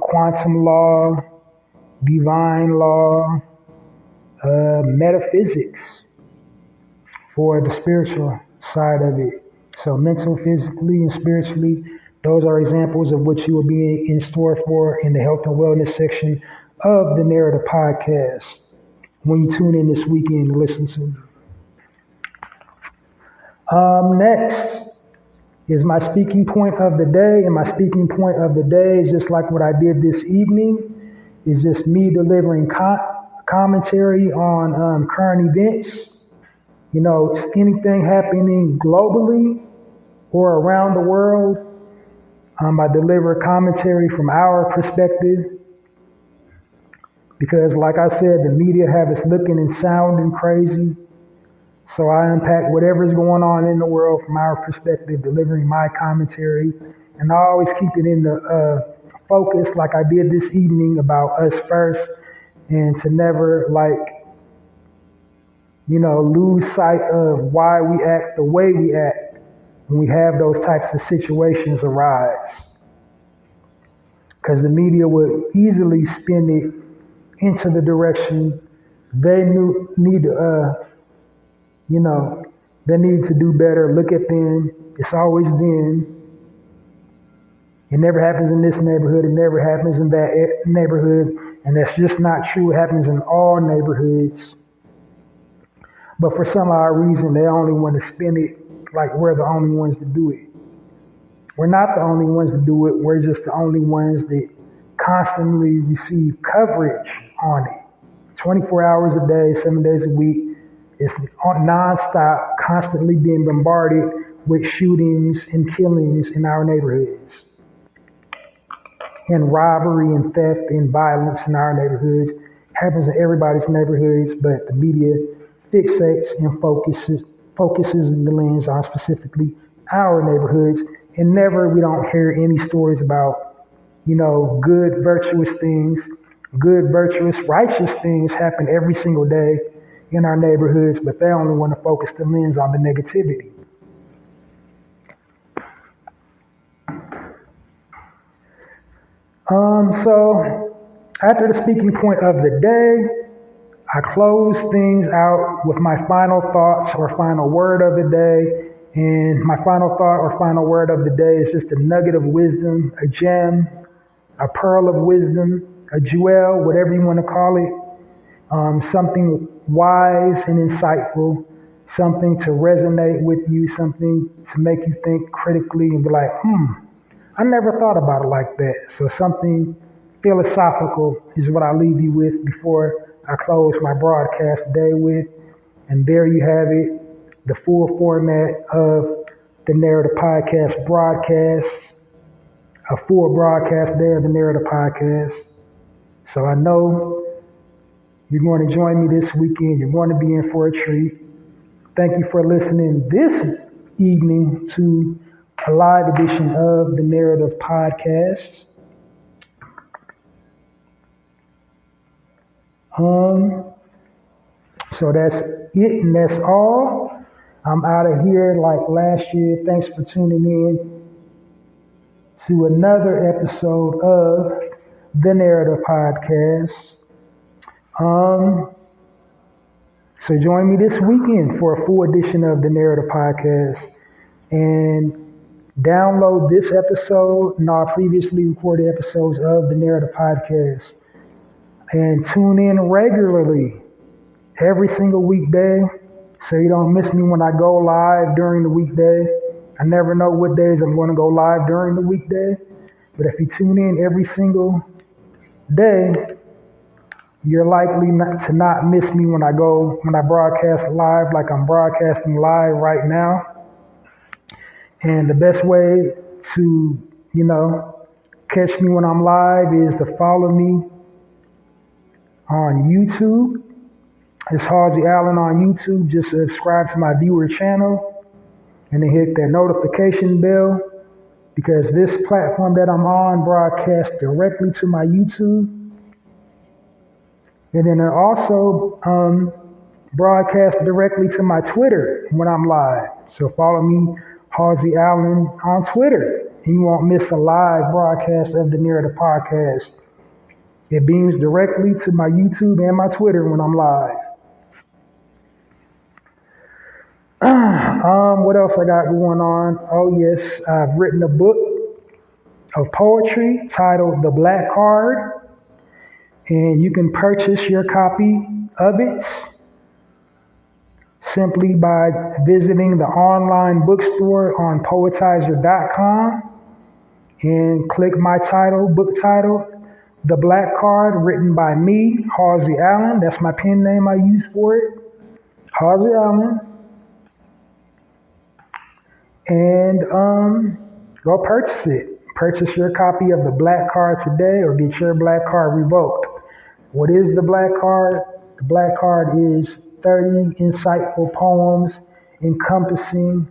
quantum law, divine law, metaphysics for the spiritual side of it. So mental, physically, and spiritually, those are examples of what you will be in store for in the health and wellness section of the Narrator podcast when you tune in this weekend to listen to me. Next is my speaking point of the day, and my speaking point of the day is just like what I did this evening, is just me delivering commentary on current events, anything happening globally or around the world. I deliver commentary from our perspective because, like I said, the media have us looking and sounding crazy. So I unpack whatever's going on in the world from our perspective, delivering my commentary. And I always keep it in the focus like I did this evening about us first, and to never lose sight of why we act the way we act when we have those types of situations arise. Because the media would easily spin it into the direction they need to you know, they need to do better. Look at them. It's always them. It never happens in this neighborhood. It never happens in that neighborhood. And that's just not true. It happens in all neighborhoods. But for some odd reason, they only want to spin it like we're the only ones to do it. We're not the only ones to do it. We're just the only ones that constantly receive coverage on it. 24 hours a day, 7 days a week. It's nonstop, constantly being bombarded with shootings and killings in our neighborhoods. And robbery and theft and violence in our neighborhoods. Happens in everybody's neighborhoods, but the media fixates and focuses the lens on specifically our neighborhoods. And we don't hear any stories about, good, virtuous things, good, virtuous, righteous things happen every single day in our neighborhoods, but they only want to focus the lens on the negativity. So after the speaking point of the day, I close things out with my final thoughts or final word of the day. And my final thought or final word of the day is just a nugget of wisdom, a gem, a pearl of wisdom, a jewel, whatever you want to call it. Something wise and insightful, something to resonate with you, something to make you think critically and be like, I never thought about it like that. So something philosophical is what I leave you with before I close my broadcast day with. And there you have it, the full format of the Narrator Podcast broadcast, a full broadcast day of the Narrator Podcast. So I know you're going to join me this weekend. You're going to be in for a treat. Thank you for listening this evening to a live edition of the Narrative Podcast. So that's it and that's all. I'm out of here like last year. Thanks for tuning in to another episode of the Narrative Podcast. So join me this weekend for a full edition of the Narrative Podcast and download this episode and our previously recorded episodes of the Narrative Podcast and tune in regularly every single weekday so you don't miss me when I go live during the weekday. I never know what days I'm going to go live during the weekday, but if you tune in every single day, you're likely not to not miss me when I broadcast live like I'm broadcasting live right now. And the best way to, catch me when I'm live is to follow me on YouTube. It's Halsey Allen on YouTube. Just subscribe to my viewer channel and then hit that notification bell because this platform that I'm on broadcasts directly to my YouTube. And then it also broadcasts directly to my Twitter when I'm live. So follow me, Halsey Allen, on Twitter. And you won't miss a live broadcast of the Narrative Podcast. It beams directly to my YouTube and my Twitter when I'm live. What else I got going on? Oh yes, I've written a book of poetry titled The Black Card, and you can purchase your copy of it simply by visiting the online bookstore on poetizer.com and click my book title, The Black Card, written by me, Halsey Allen. That's my pen name I use for it, Halsey Allen. And go purchase it. Purchase your copy of The Black Card today or get your Black Card revoked. What is the Black Card? The Black Card is 30 insightful poems encompassing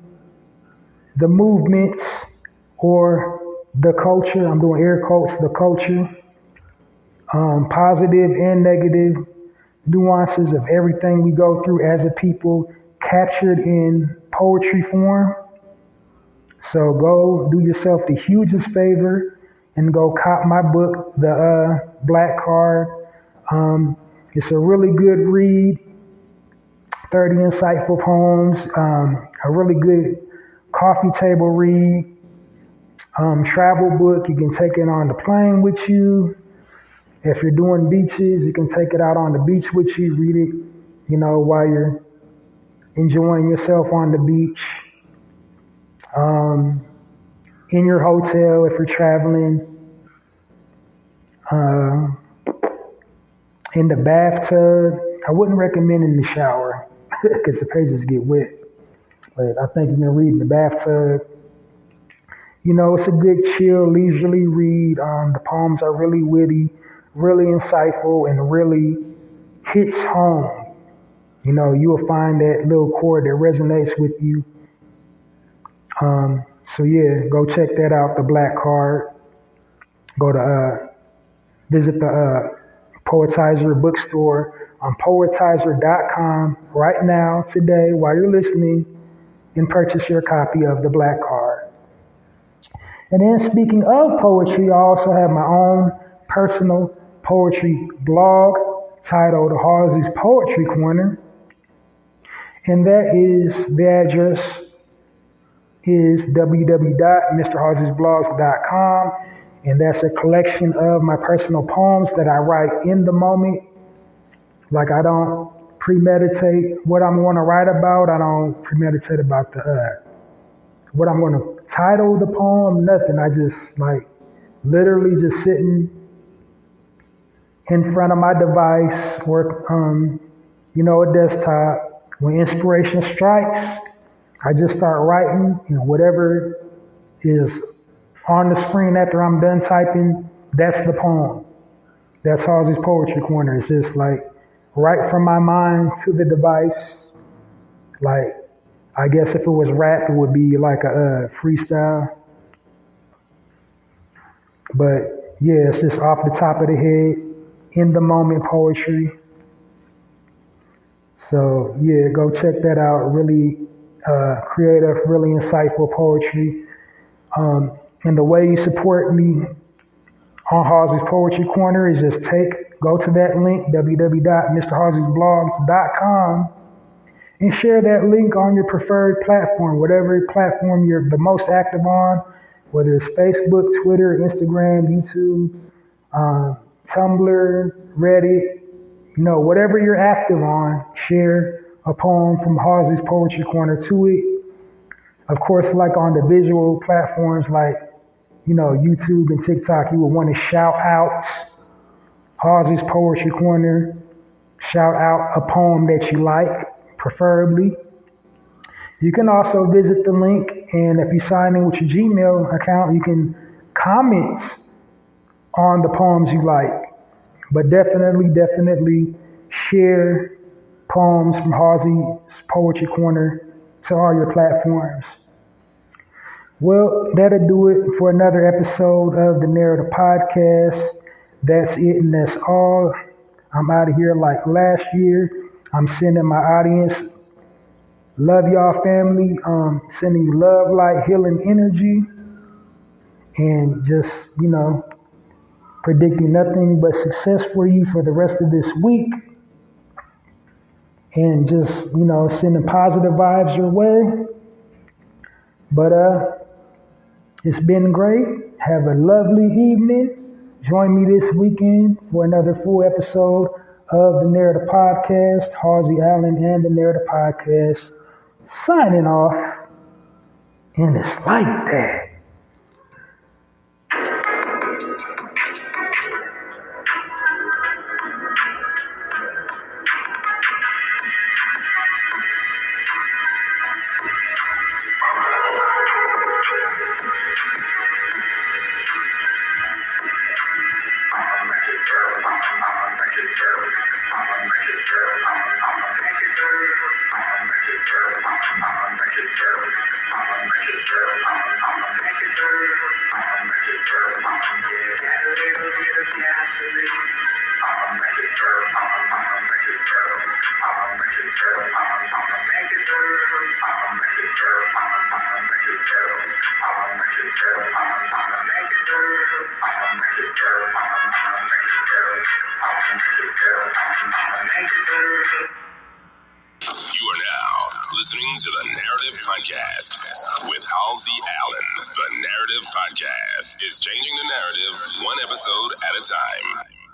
the movement or the culture. I'm doing air quotes, the culture. Positive and negative nuances of everything we go through as a people captured in poetry form. So go do yourself the hugest favor and go cop my book, The Black Card. It's a really good read, 30 insightful poems, a really good coffee table read, travel book. You can take it on the plane with you. If you're doing beaches, you can take it out on the beach with you, read it, while you're enjoying yourself on the beach. In your hotel, if you're traveling, in the bathtub. I wouldn't recommend in the shower because the pages get wet. But I think you can read in the bathtub. It's a good, chill, leisurely read. The poems are really witty, really insightful, and really hits home. You will find that little chord that resonates with you. So yeah, go check that out, The Black Card. Go to visit the Poetizer bookstore on poetizer.com right now, today, while you're listening, and purchase your copy of The Black Card. And then speaking of poetry, I also have my own personal poetry blog titled Halsey's Poetry Corner. And that is, the address is www.mrhalsiesblogs.com. And that's a collection of my personal poems that I write in the moment. Like, I don't premeditate what I'm going to write about. I don't premeditate about what I'm going to title the poem, nothing. I just literally just sitting in front of my device, a desktop. When inspiration strikes, I just start writing, whatever is on the screen after I'm done typing, that's the poem. That's Halsey's Poetry Corner. It's just right from my mind to the device. I guess if it was rap, it would be like a freestyle. But yeah, it's just off the top of the head, in the moment poetry. So yeah, go check that out. Really creative, really insightful poetry. And the way you support me on Halsey's Poetry Corner is just go to that link, www.mrhalsiesblogs.com, and share that link on your preferred platform, whatever platform you're the most active on, whether it's Facebook, Twitter, Instagram, YouTube, Tumblr, Reddit, whatever you're active on, share a poem from Halsey's Poetry Corner to it. Of course, on the visual platforms YouTube and TikTok, you would want to shout out Halsey's Poetry Corner, shout out a poem that you like, preferably. You can also visit the link, and if you sign in with your Gmail account, you can comment on the poems you like. But definitely share poems from Halsey's Poetry Corner to all your platforms. Well, that'll do it for another episode of the Narrator Podcast. That's it and that's all. I'm out of here like last year. I'm sending my audience, love y'all family, sending you love, light, healing energy, and just, predicting nothing but success for you for the rest of this week. And just, sending positive vibes your way. But it's been great. Have a lovely evening. Join me this weekend for another full episode of the Narrator Podcast. Halsey Allen and the Narrator Podcast signing off. And it's like that. You are listening to the Narrative Podcast with Halsey Allen. The Narrative Podcast is changing the narrative one episode at a time.